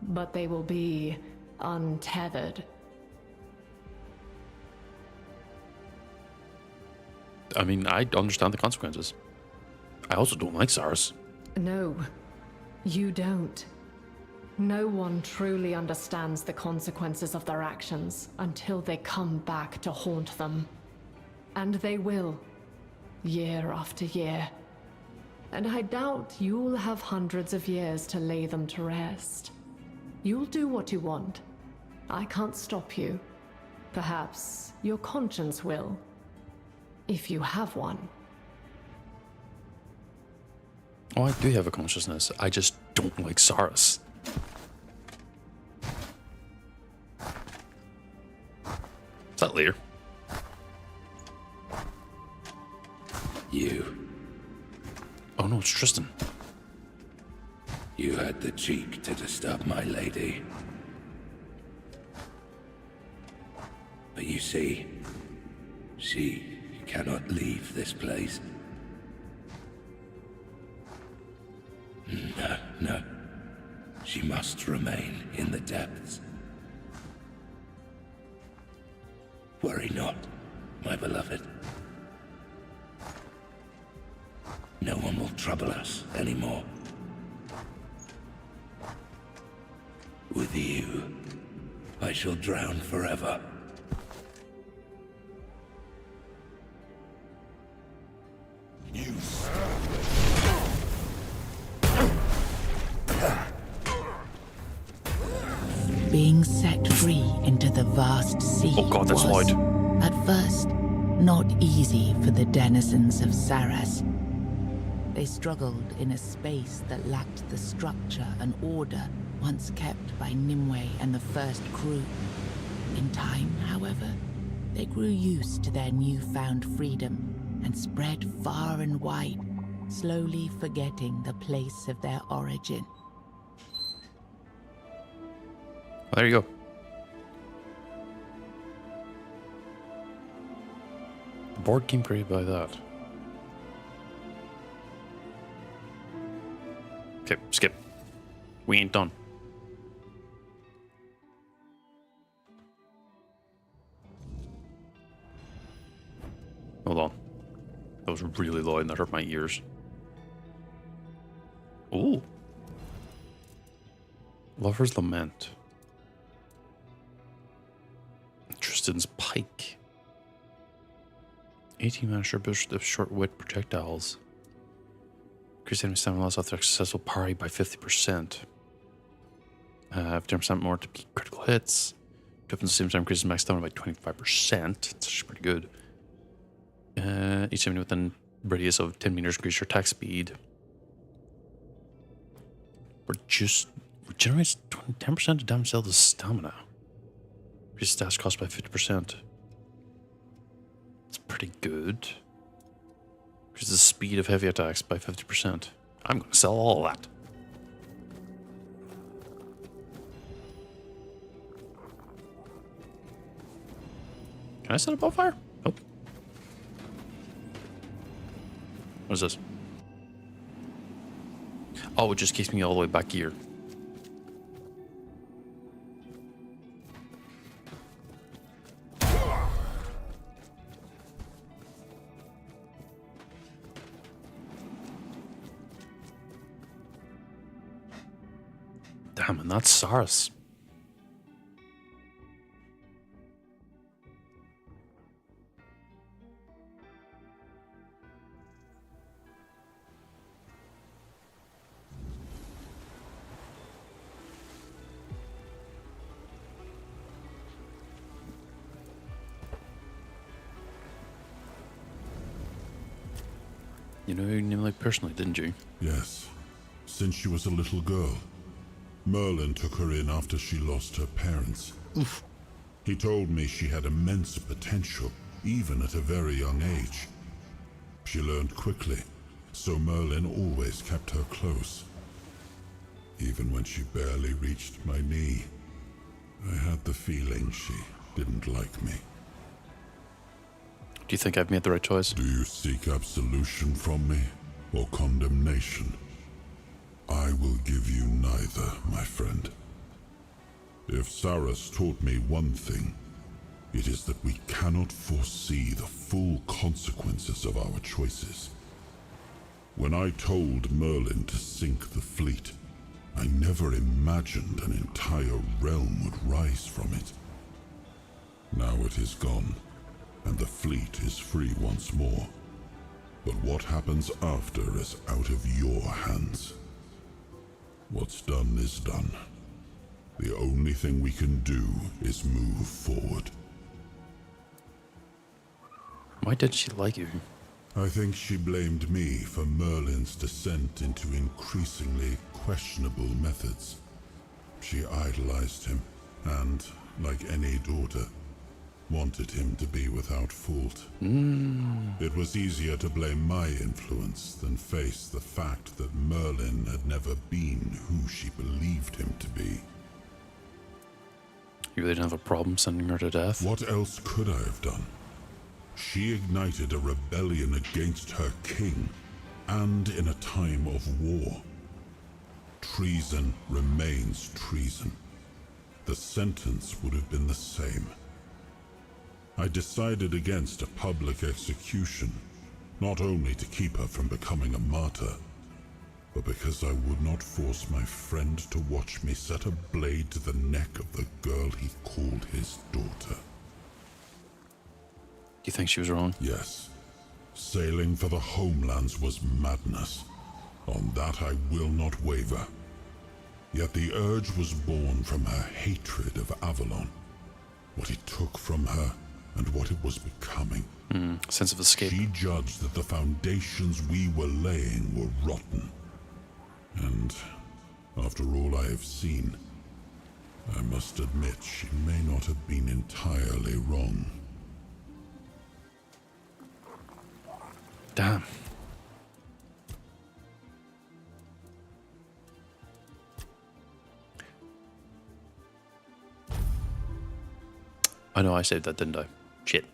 But they will be untethered. I mean, I understand the consequences. I also don't like Saras. No, you don't. No one truly understands the consequences of their actions until they come back to haunt them. And they will, year after year. And I doubt you'll have hundreds of years to lay them to rest. You'll do what you want. I can't stop you. Perhaps your conscience will. If you have one. Oh, I do have a consciousness. I just don't like Saras. Is that Lear? You. Oh no, it's Tristan. You had the cheek to disturb my lady. But you see, she cannot leave this place. No. She must remain in the depths. Worry not, my beloved. No one will trouble us anymore. With you, I shall drown forever. Being set free into the vast sea Oh god, that's was, loud. at first, not easy for the denizens of Saras. They struggled in a space that lacked the structure and order once kept by Nimue and the first crew. In time, however, they grew used to their newfound freedom and spread far and wide, slowly forgetting the place of their origin. Well, there you go. The board game created by that. Okay, skip. We ain't done. Hold on. That was really loud and that hurt my ears. Ooh. Lover's Lament. Tristan's Pike. 18 mana burst of short wit projectiles. Increase enemy stamina loss after a successful parry by 50%. 10% more to beat critical hits. Weapons at the same time increases max stamina by 25%. That's actually pretty good. Each enemy within radius of 10 meters increase your attack speed. Regenerates 10% of damage dealt to stamina. Increase stats cost by 50%. It's pretty good. Increase the speed of heavy attacks by 50%. I'm going to sell all of that. Can I set a bonfire? Nope. What is this? Oh, it just keeps me all the way back here. Damn, and that's Saras. You know Nimue personally, didn't you? Yes, since she was a little girl. Merlin took her in after she lost her parents. Oof. He told me she had immense potential, even at a very young age. She learned quickly, so Merlin always kept her close. Even when she barely reached my knee, I had the feeling she didn't like me. Do you think I've made the right choice? Do you seek absolution from me, or condemnation? I will give you neither, my friend. If Saras taught me one thing, it is that we cannot foresee the full consequences of our choices. When I told Merlin to sink the fleet, I never imagined an entire realm would rise from it. Now it is gone, and the fleet is free once more. But what happens after is out of your hands. What's done is done. The only thing we can do is move forward. Why did she like you? I think she blamed me for Merlin's descent into increasingly questionable methods. She idolized him, and, like any daughter, wanted him to be without fault. It was easier to blame my influence than face the fact that Merlin had never been who she believed him to be. You really didn't have a problem sending her to death? What else could I have done? She ignited a rebellion against her king, and in a time of war. Treason remains treason. The sentence would have been the same. I decided against a public execution, not only to keep her from becoming a martyr, but because I would not force my friend to watch me set a blade to the neck of the girl he called his daughter. Do you think she was wrong? Yes. Sailing for the homelands was madness. On that I will not waver. Yet the urge was born from her hatred of Avalon, what it took from her, and what it was becoming. Sense of escape. She judged that the foundations we were laying were rotten. And after all I have seen, I must admit she may not have been entirely wrong. Damn. I know I saved that, didn't I? Shit.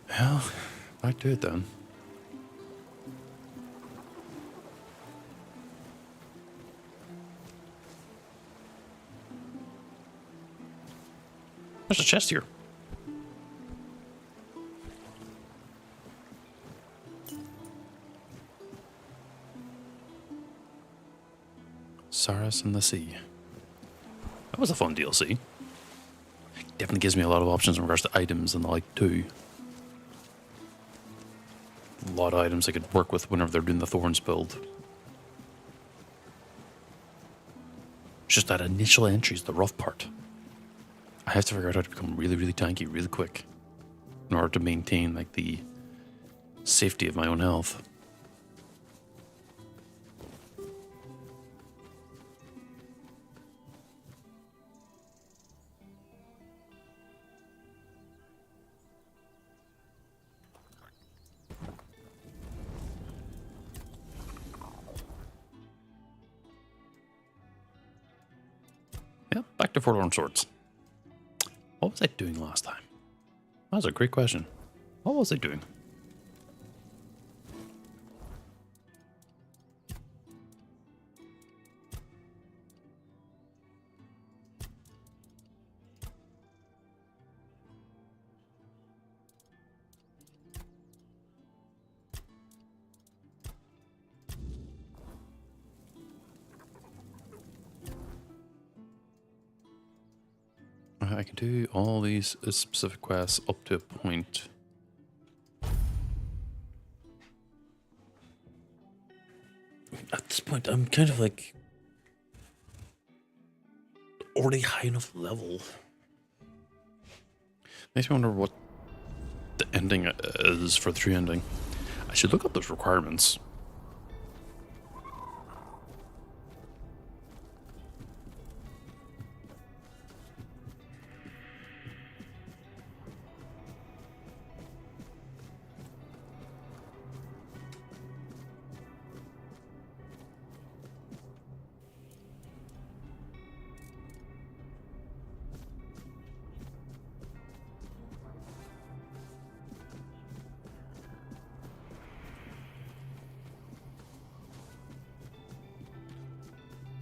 Well, back to it then. There's a chest here. Saras in the Sea. That was a fun DLC. Definitely gives me a lot of options in regards to items and the like too. A lot of items I could work with whenever they're doing the Thorns build. It's just that initial entry is the rough part. I have to figure out how to become really, really tanky really quick in order to maintain like the safety of my own health. Yeah, back to Forlorn Swords. What was I doing last time? That was a great question. What was I doing? I can do all these specific quests up to a point. At this point, I'm kind of like already high enough level. Makes me wonder what the ending is for the true ending. I should look up those requirements.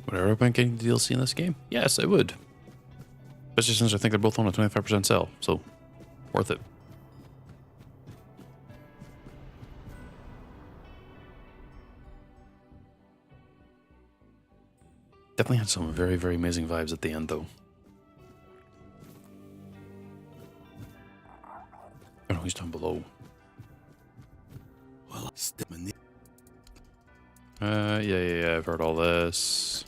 Would I recommend getting the DLC in this game? Yes, I would. Especially since I think they're both on a 25% sale, so worth it. Definitely had some very, very amazing vibes at the end, though. I know he's down below. Yeah, I've heard all this.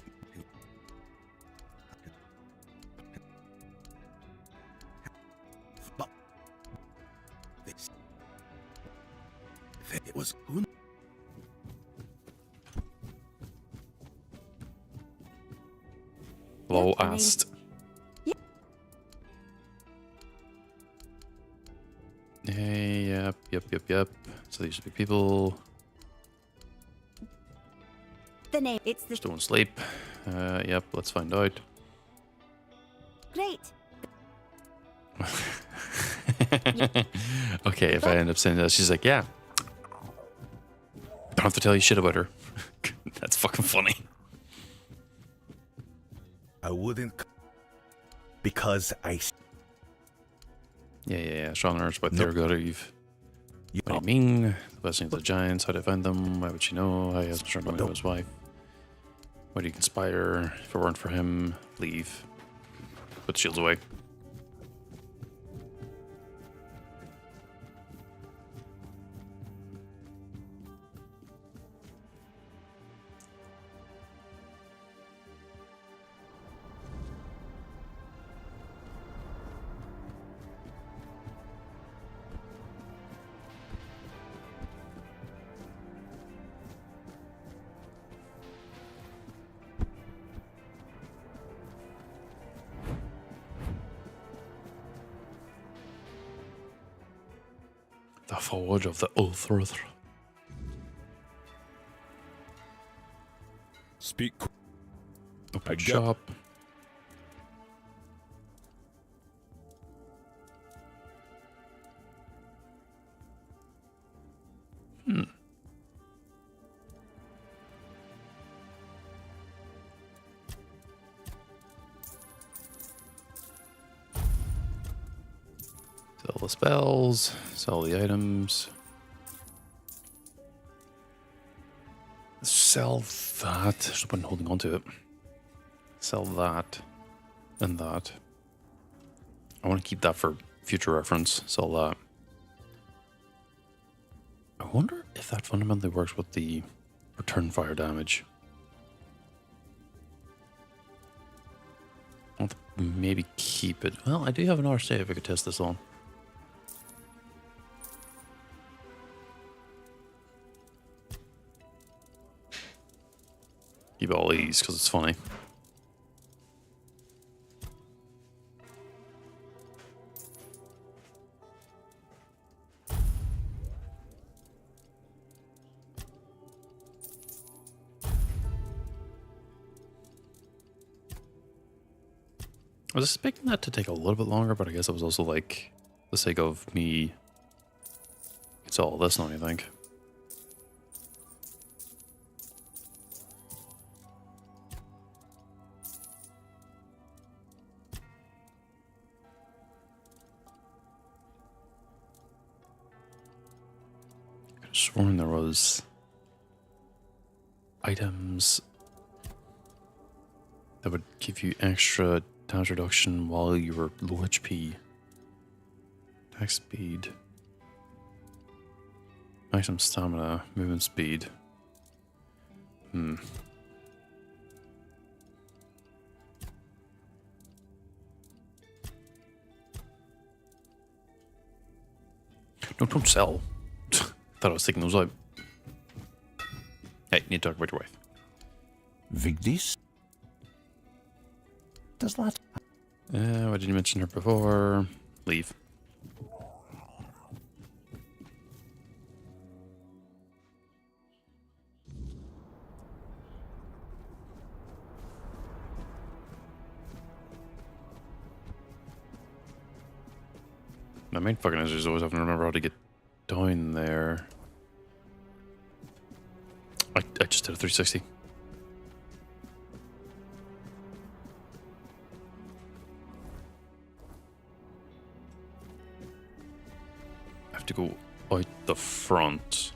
It was Low asked. Hey, yep. So these should be people. The name. It's the. Just don't sleep. Yep, let's find out. Great. Okay, if I end up saying that, she's like, yeah. Don't have to tell you shit about her. That's fucking funny. I wouldn't. Because I. Yeah. Strong urge by Theragotive. What do you mean? The blessing of the giants. How to find them? Why would she know? How he hasn't shown to his wife. Why do you conspire? If it weren't for him, leave. Put the shields away. The forge of the Ulcerate. Speak. Open shop. Sell the spells, sell the items. Sell that. There's no point in holding on to it. Sell that and that. I want to keep that for future reference. Sell that. I wonder if that fundamentally works with the return fire damage. I'll maybe keep it. Well, I do have another save I could test this on. Keep all these because it's funny. I was expecting that to take a little bit longer, but I guess it was also like the sake of me. It's all this now, I think. I could have sworn there was items that would give you extra damage reduction while you were low HP. Attack speed. Maximum stamina, movement speed. No don't sell. Thought I was taking those out. Hey, need to talk about your wife. Vigdis? Does that... Why did you mention her before? Leave. My main fucking issue is always having to remember how to get down there. I just did a 360. I have to go out the front.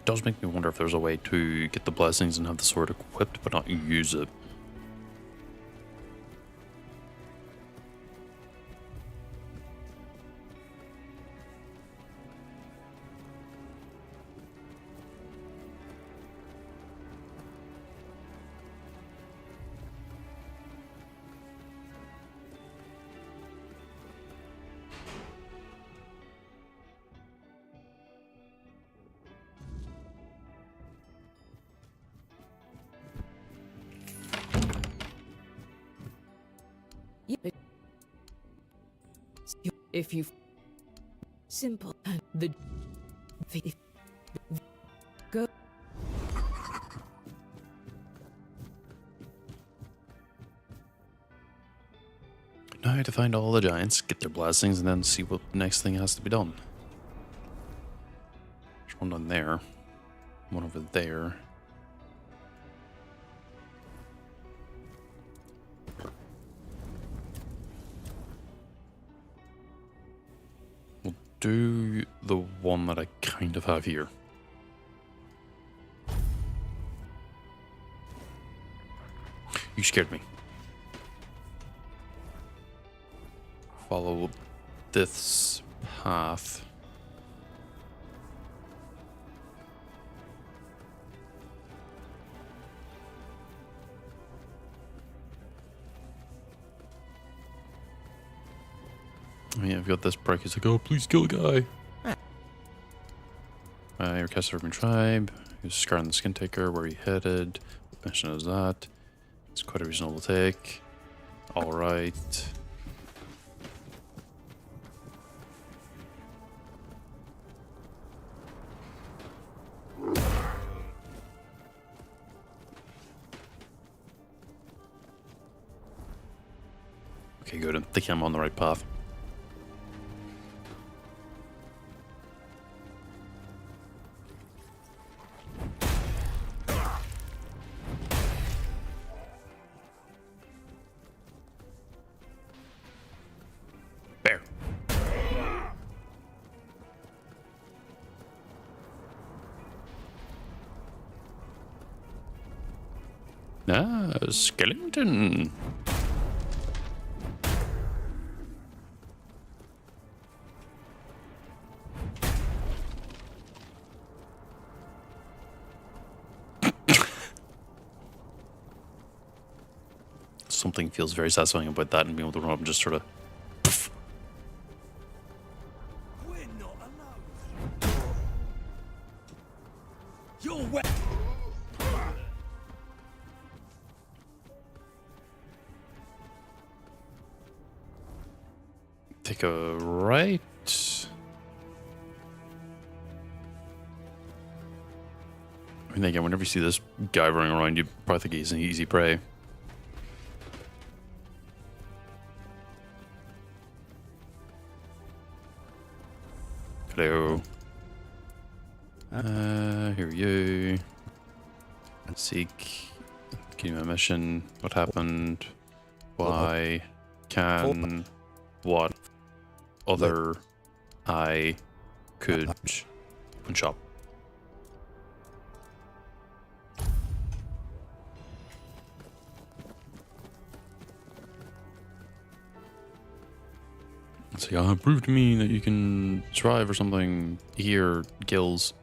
Does make me wonder if there's a way to get the blessings and have the sword equipped but not use it. If you simple and the go Now to find all the giants, get their blessings, and then see what next thing has to be done. There's one down there, one over there. Do the one that I kind of have here. You scared me. Follow this path. Oh yeah, I've got this break. He's like, oh, please kill the guy. Your cast urban tribe. He's scarring the skin taker. Where he headed? What mission is that? It's quite a reasonable take. Alright. Okay, good. I think I'm on the right path. Ah, skeleton. Something feels very satisfying about that and being able to run up and just sort of. We're not alone. You're wet. Take a right. I mean, again, whenever you see this guy running around, you probably think he's an easy prey. Hello. Here you. And seek Give me a mission. What happened? Why? Can? What? Other? I could punch up. It's like, prove to me that you can survive or something. Here, gills.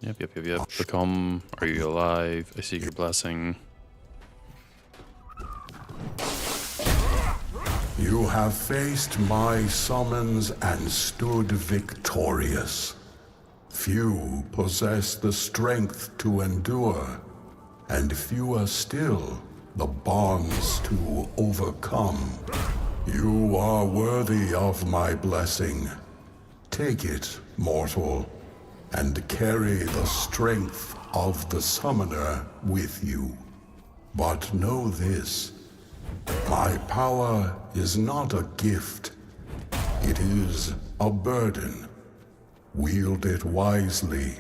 Yep. Become. Are you alive? I seek your blessing. You have faced my summons and stood victorious. Few possess the strength to endure, and fewer still the bonds to overcome. You are worthy of my blessing. Take it, mortal, and carry the strength of the summoner with you. But know this, my power is not a gift. It is a burden. Wield it wisely,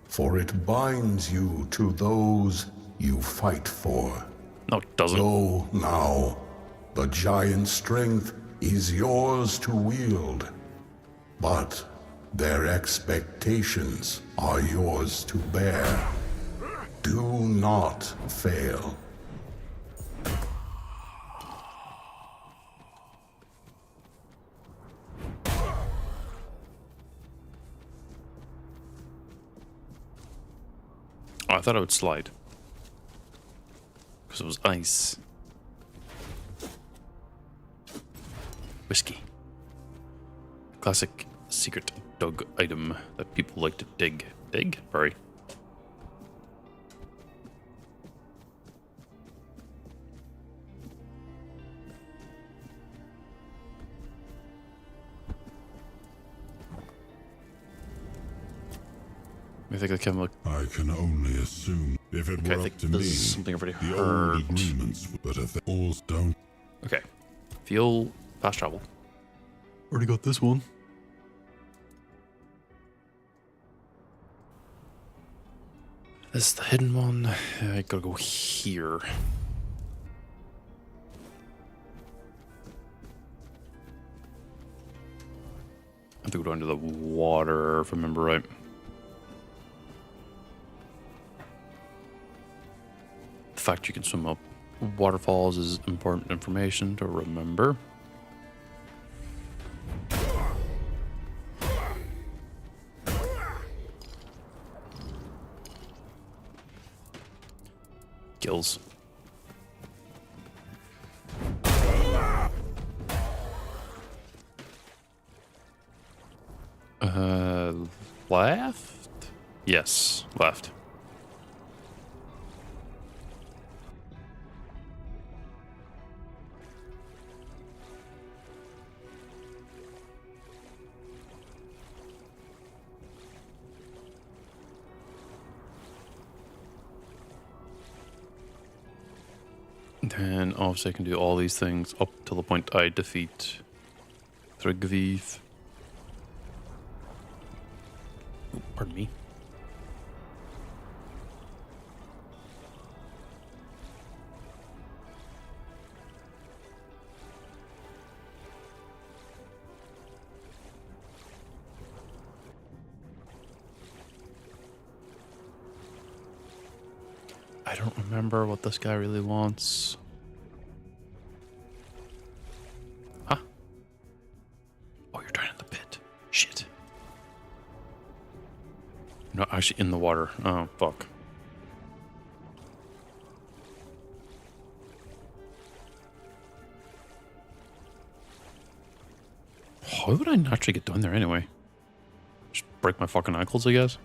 for it binds you to those you fight for. No, it doesn't. Go now. The giant strength is yours to wield, but their expectations are yours to bear. Do not fail. Oh, I thought I would slide. Because it was ice. Whiskey. Classic secret dug item that people like to dig. Dig? Sorry. I think I can look. I can only assume if it Okay, were I up think to this me, is something I've already the heard. old agreements, but if they all don't. Okay. Feel fast travel. Already got this one. This is the hidden one. I gotta go here. I have to go down to the water, if I remember right. The fact you can swim up waterfalls is important information to remember. Gills. Left? Yes, left. Then obviously I can do all these things up till the point I defeat Thrigviv. Oh, pardon me. I don't remember what this guy really wants. Huh? Oh, you're down in the pit. Shit. You're not actually in the water. Oh, fuck. How would I naturally get down there anyway? Just break my fucking ankles, I guess?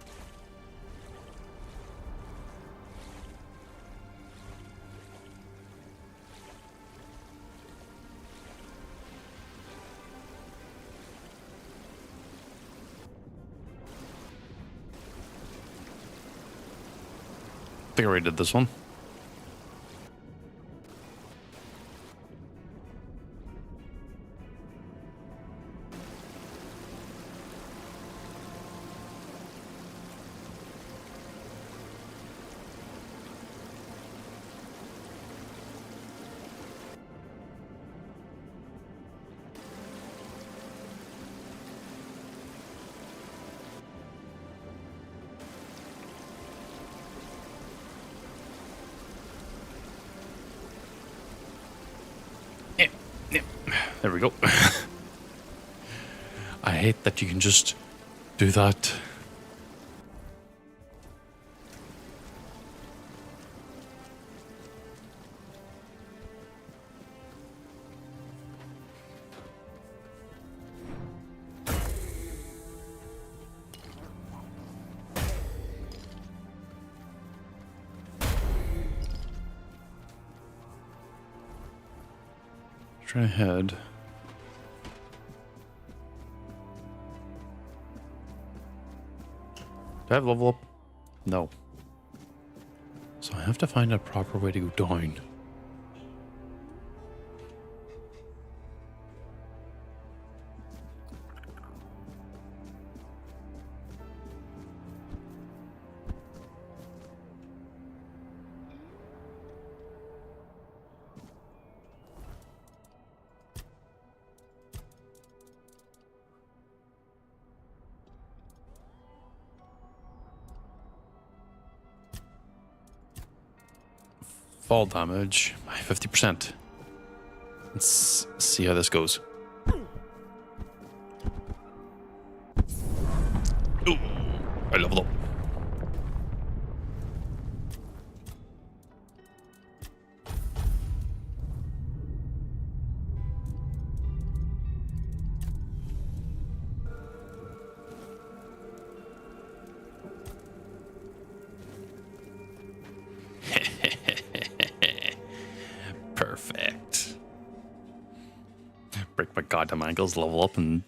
I think I already did this one. There we go. I hate that you can just do that. Try ahead. Do I have level up? No. So I have to find a proper way to go down. Fall damage by 50%. Let's see how this goes. Ooh, I leveled up. Perfect. Break my goddamn ankles, level up, and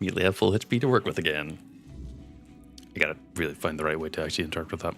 immediately have full HP to work with again. I gotta really find the right way to actually interact with that.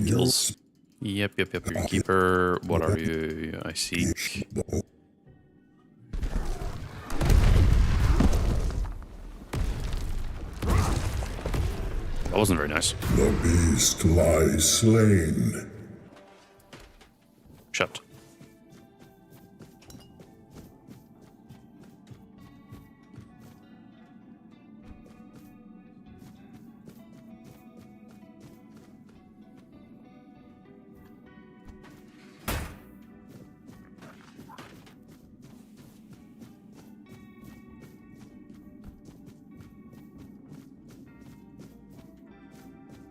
Kills. Yep. You're a keeper. What are you? I seek. That wasn't very nice. The beast lies slain. Shut.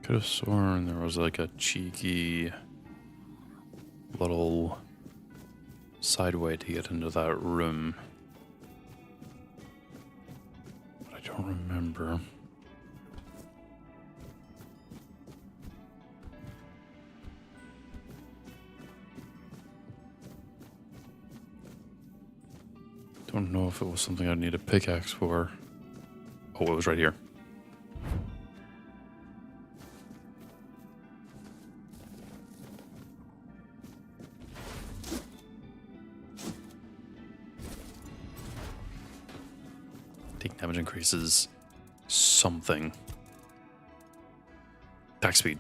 Could have sworn there was like a cheeky little side way to get into that room. But I don't remember. Don't know if it was something I'd need a pickaxe for. Oh, it was right here. Taking damage increases something. Attack speed.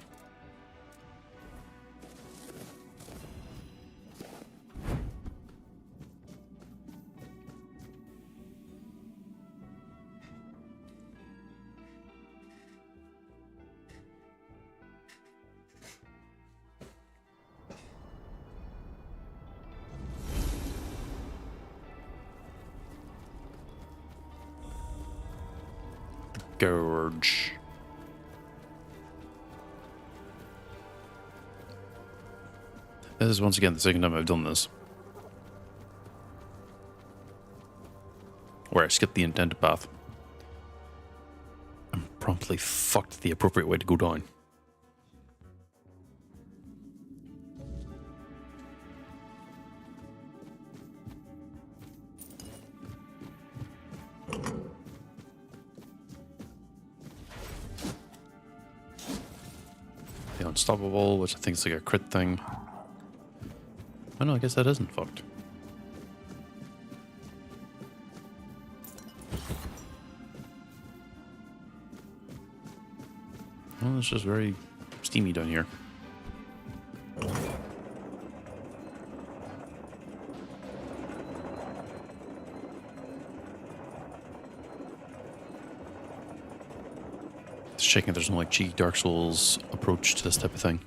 Gorge. This is once again the second time I've done this. Where I skipped the intended path. And promptly fucked the appropriate way to go down. The unstoppable, which I think is like a crit thing. Oh no, I guess that isn't fucked. Well, it's just very steamy down here. Just checking if there's no like cheeky Dark Souls approach to this type of thing.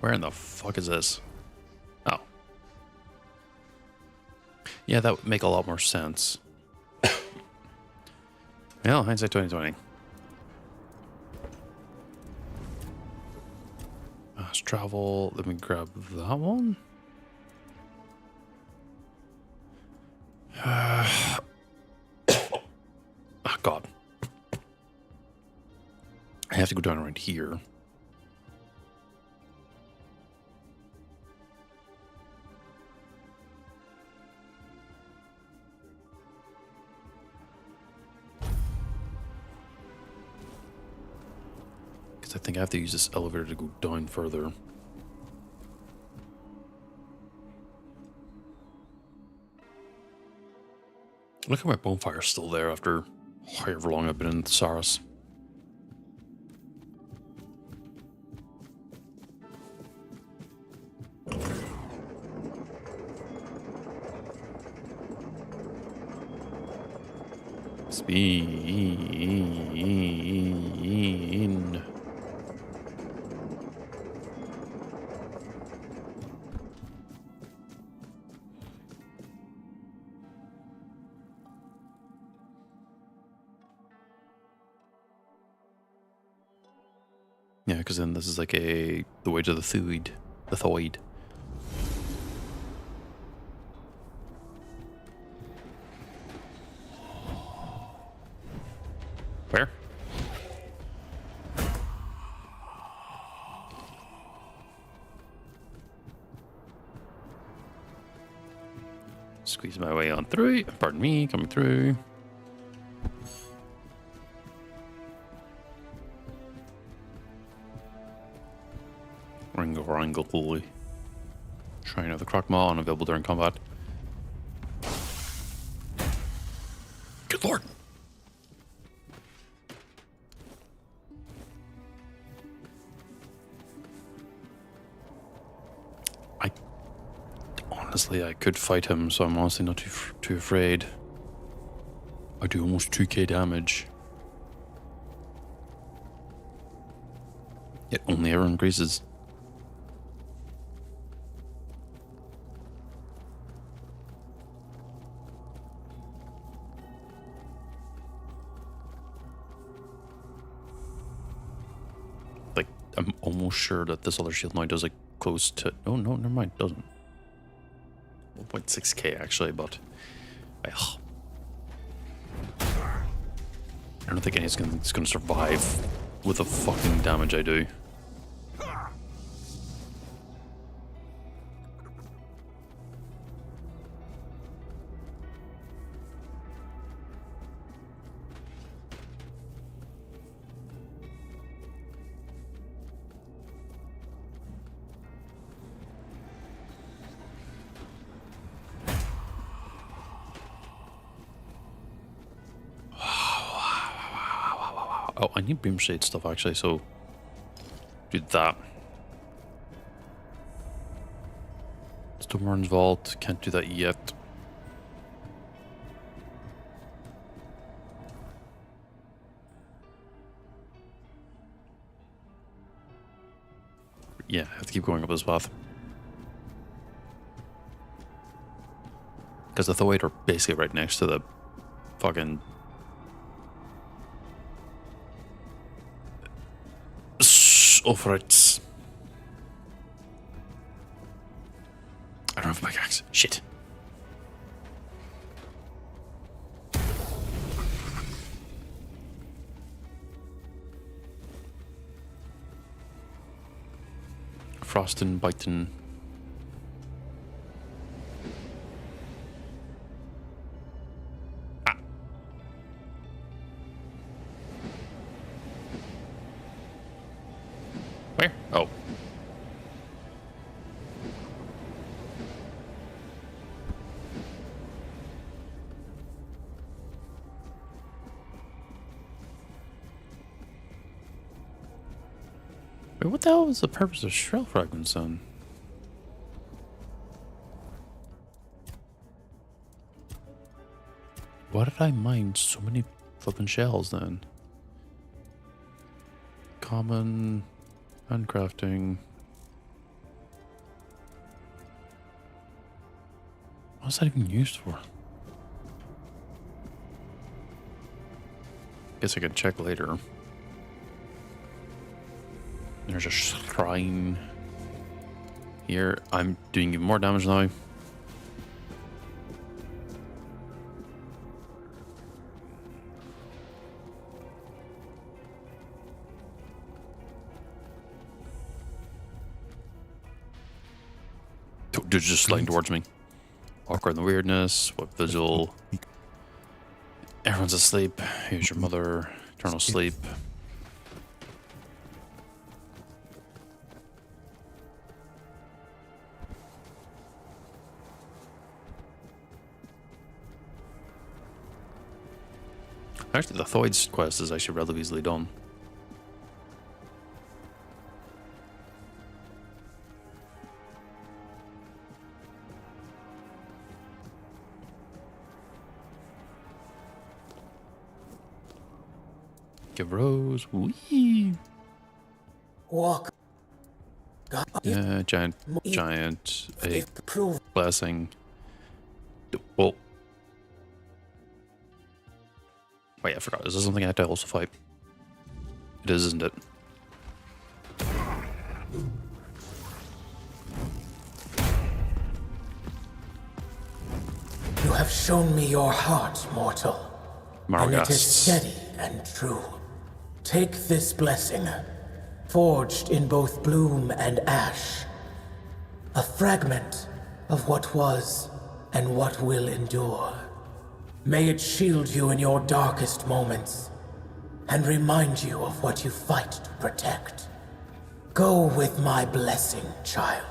Where in the fuck is this? Oh. Yeah, that would make a lot more sense. Well, hindsight 2020. Let's travel. Let me grab that one. Oh, God. I have to go down around here. I think I have to use this elevator to go down further. Look at my bonfire still there after however long I've been in Saras. Spin. Yeah, because then this is like the way to the Thoid. The Thoid. Where? Squeeze my way on through. Pardon me, coming through. Wrangle. Trying out the Croc-Maw, unavailable during combat. Good lord! Honestly, I could fight him, so I'm honestly not too afraid. I do almost 2k damage. It only ever increases. Like, I'm almost sure that this other shield now does like close to... Oh, no, never mind, it doesn't. 1.6k actually, but... Ugh. I don't think anything's gonna survive with the fucking damage I do. Oh, I need beam shade stuff actually, so do that. Storm's Vault, can't do that yet. Yeah, I have to keep going up this path. Because the Thoid are basically right next to the fucking... Ulcerate. I don't have a pickaxe. Shit. Frostin', bitin'. Ah. Where? Oh. Wait, what the hell was the purpose of shell fragments then? Why did I mine so many flippin' shells then? Common, handcrafting. What's that even used for? Guess I could check later. There's a shrine here. I'm doing even more damage now. Dude's just sliding towards me. Awkward and weirdness. What vigil? Everyone's asleep. Here's your mother. Eternal sleep. Actually, the Thoid's quest is actually relatively easily done. Give Rose. Wee. Walk. Yeah, giant, a blessing. Well, wait, I forgot. Is this something I have to also fight? It is, isn't it? You have shown me your heart, mortal. And it is steady and true. Take this blessing, forged in both bloom and ash. A fragment of what was and what will endure. May it shield you in your darkest moments, and remind you of what you fight to protect. Go with my blessing, child,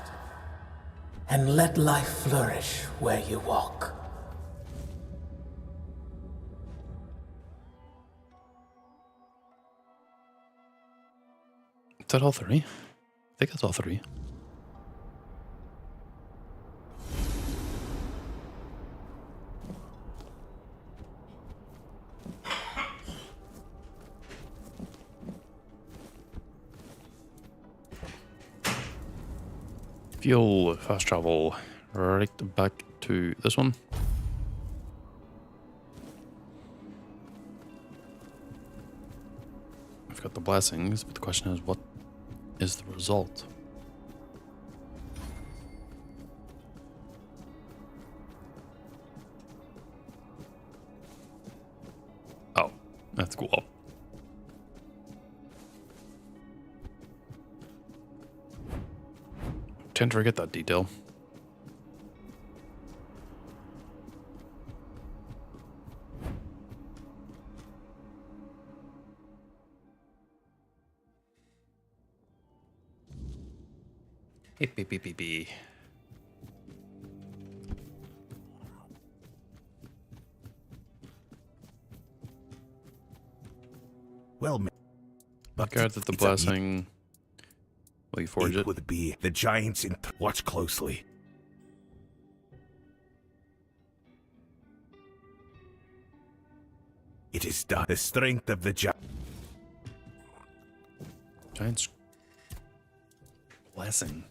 and let life flourish where you walk. Is that all three? I think that's all three. Fuel, fast travel, right back to this one. I've got the blessings, but the question is, what is the result? Oh, that's cool. Tend to forget that detail. Beep. Well, but guard that the blessing. Will you forge it? Would be the giants in. Watch closely. It is done. The strength of the Giants. Blessing.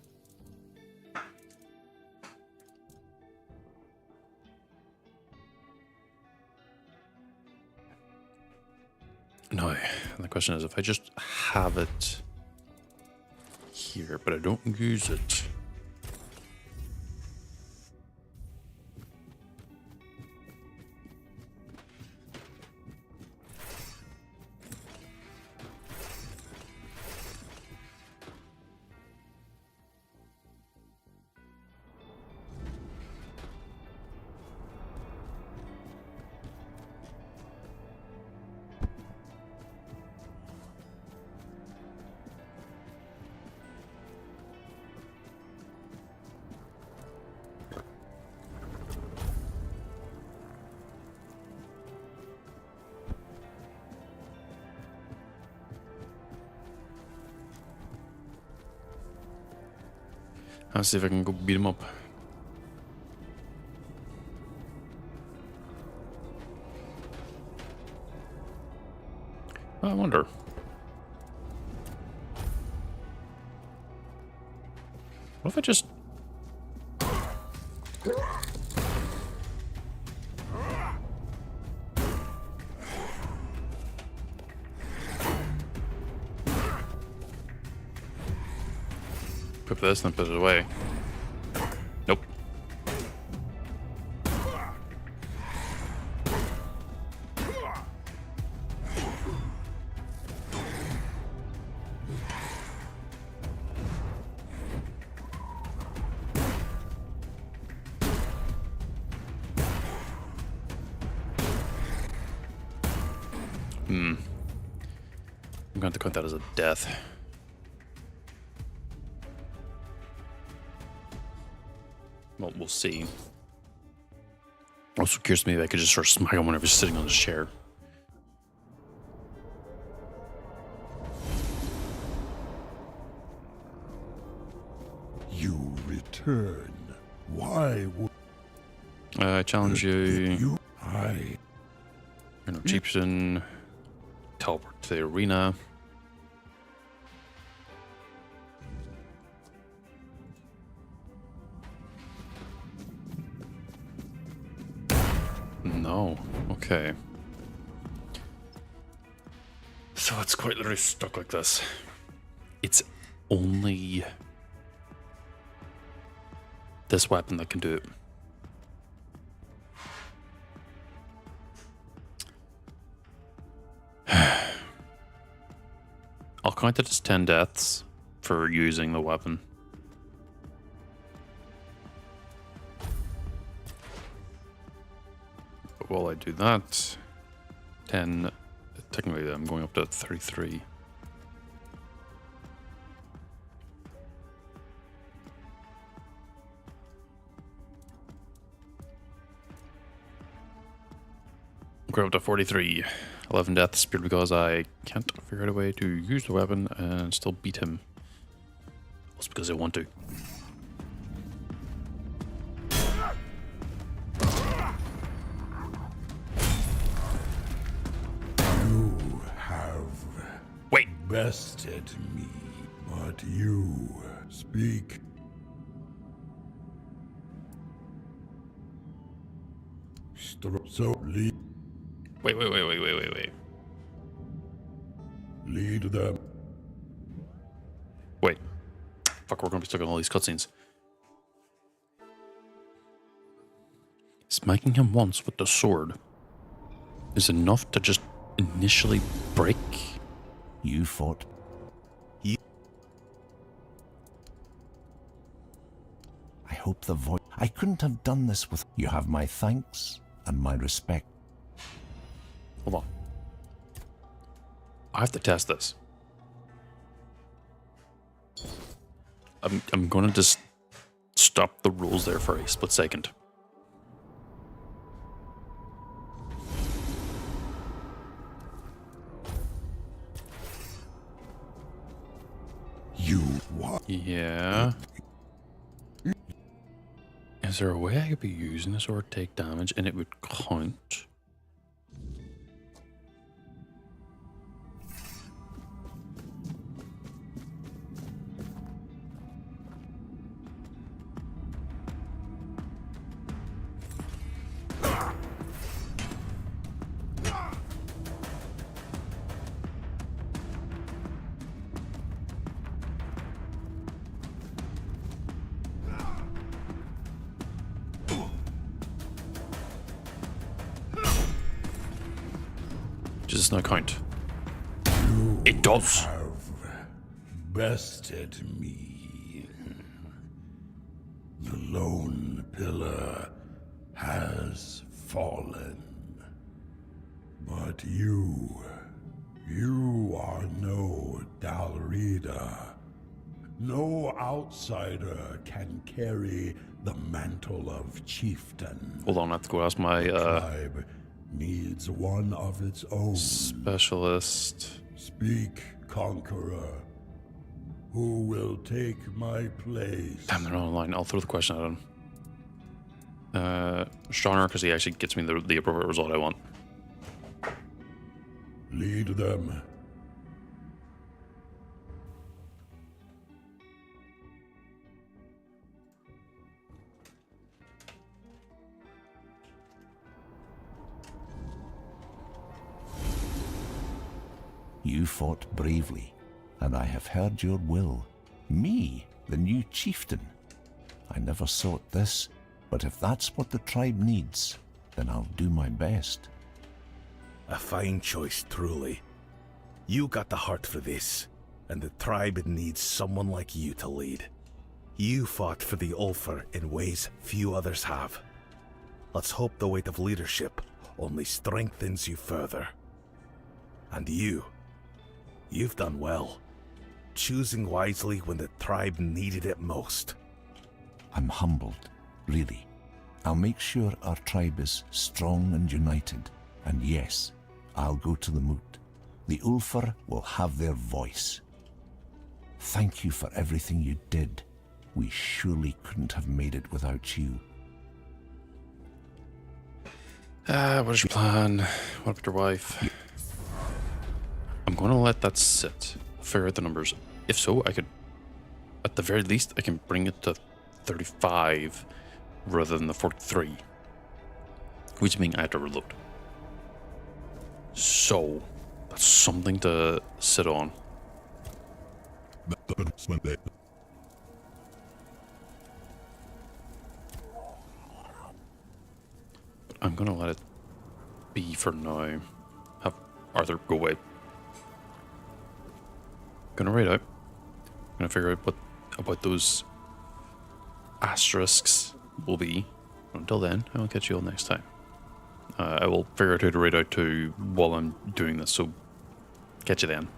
No, the question is, if I just have it here, but I don't use it. I'll see if I can go beat him up. I wonder. What if I just... put this and put it away. Nope. I'm going to have to count that as a death. Well, we'll see. Also curious to me if I could just sort of smack him whenever he's sitting on his chair. You return. Why would I challenge you. I? You're no chieftain. Teleport to the arena. No. Okay. So it's quite literally stuck like this. It's only this weapon that can do it. I'll count it as 10 deaths for using the weapon. But while I do that, 10, technically I'm going up to 33. Go up to 43. 11 deaths purely because I can't figure out a way to use the weapon and still beat him. Also because I want to. You have bested me, but you speak. So lead. Wait. Lead them. Wait. Fuck, we're gonna be stuck on all these cutscenes. Smacking him once with the sword is enough to just initially break. You fought. I hope the voice. I couldn't have done this with. You have my thanks and my respect. Hold on. I have to test this. I'm gonna just stop the rules there for a split second. You what? Yeah. Is there a way I could be using this or take damage and it would count? Does this not count? It does. Have bested me. The lone pillar has fallen. But you are no Dalrida. No outsider can carry the mantle of chieftain. Hold on, I have to go ask my tribe needs one of its own. Specialist. Speak, conqueror. Who will take my place? Damn, they're not online. I'll throw the question at him. Stronger, because he actually gets me the appropriate result I want. Lead them. You fought bravely, and I have heard your will. Me, the new chieftain. I never sought this, but if that's what the tribe needs, then I'll do my best. A fine choice, truly. You got the heart for this, and the tribe needs someone like you to lead. You fought for the Ulcer in ways few others have. Let's hope the weight of leadership only strengthens you further. And you've done well, choosing wisely when the tribe needed it most. I'm humbled, really. I'll make sure our tribe is strong and united, and yes, I'll go to the moot. The Ulfer will have their voice. Thank you for everything you did. We surely couldn't have made it without you. What is your plan? What about your wife? I'm going to let that sit. Figure out the numbers. If so, I could, at the very least, I can bring it to 35 rather than the 43. Which means I have to reload. So, that's something to sit on. But I'm going to let it be for now. Have Arthur go away. Gonna write out. Gonna figure out what about those asterisks will be. Until then, I will catch you all next time. I will figure out how to write out too while I'm doing this, so catch you then.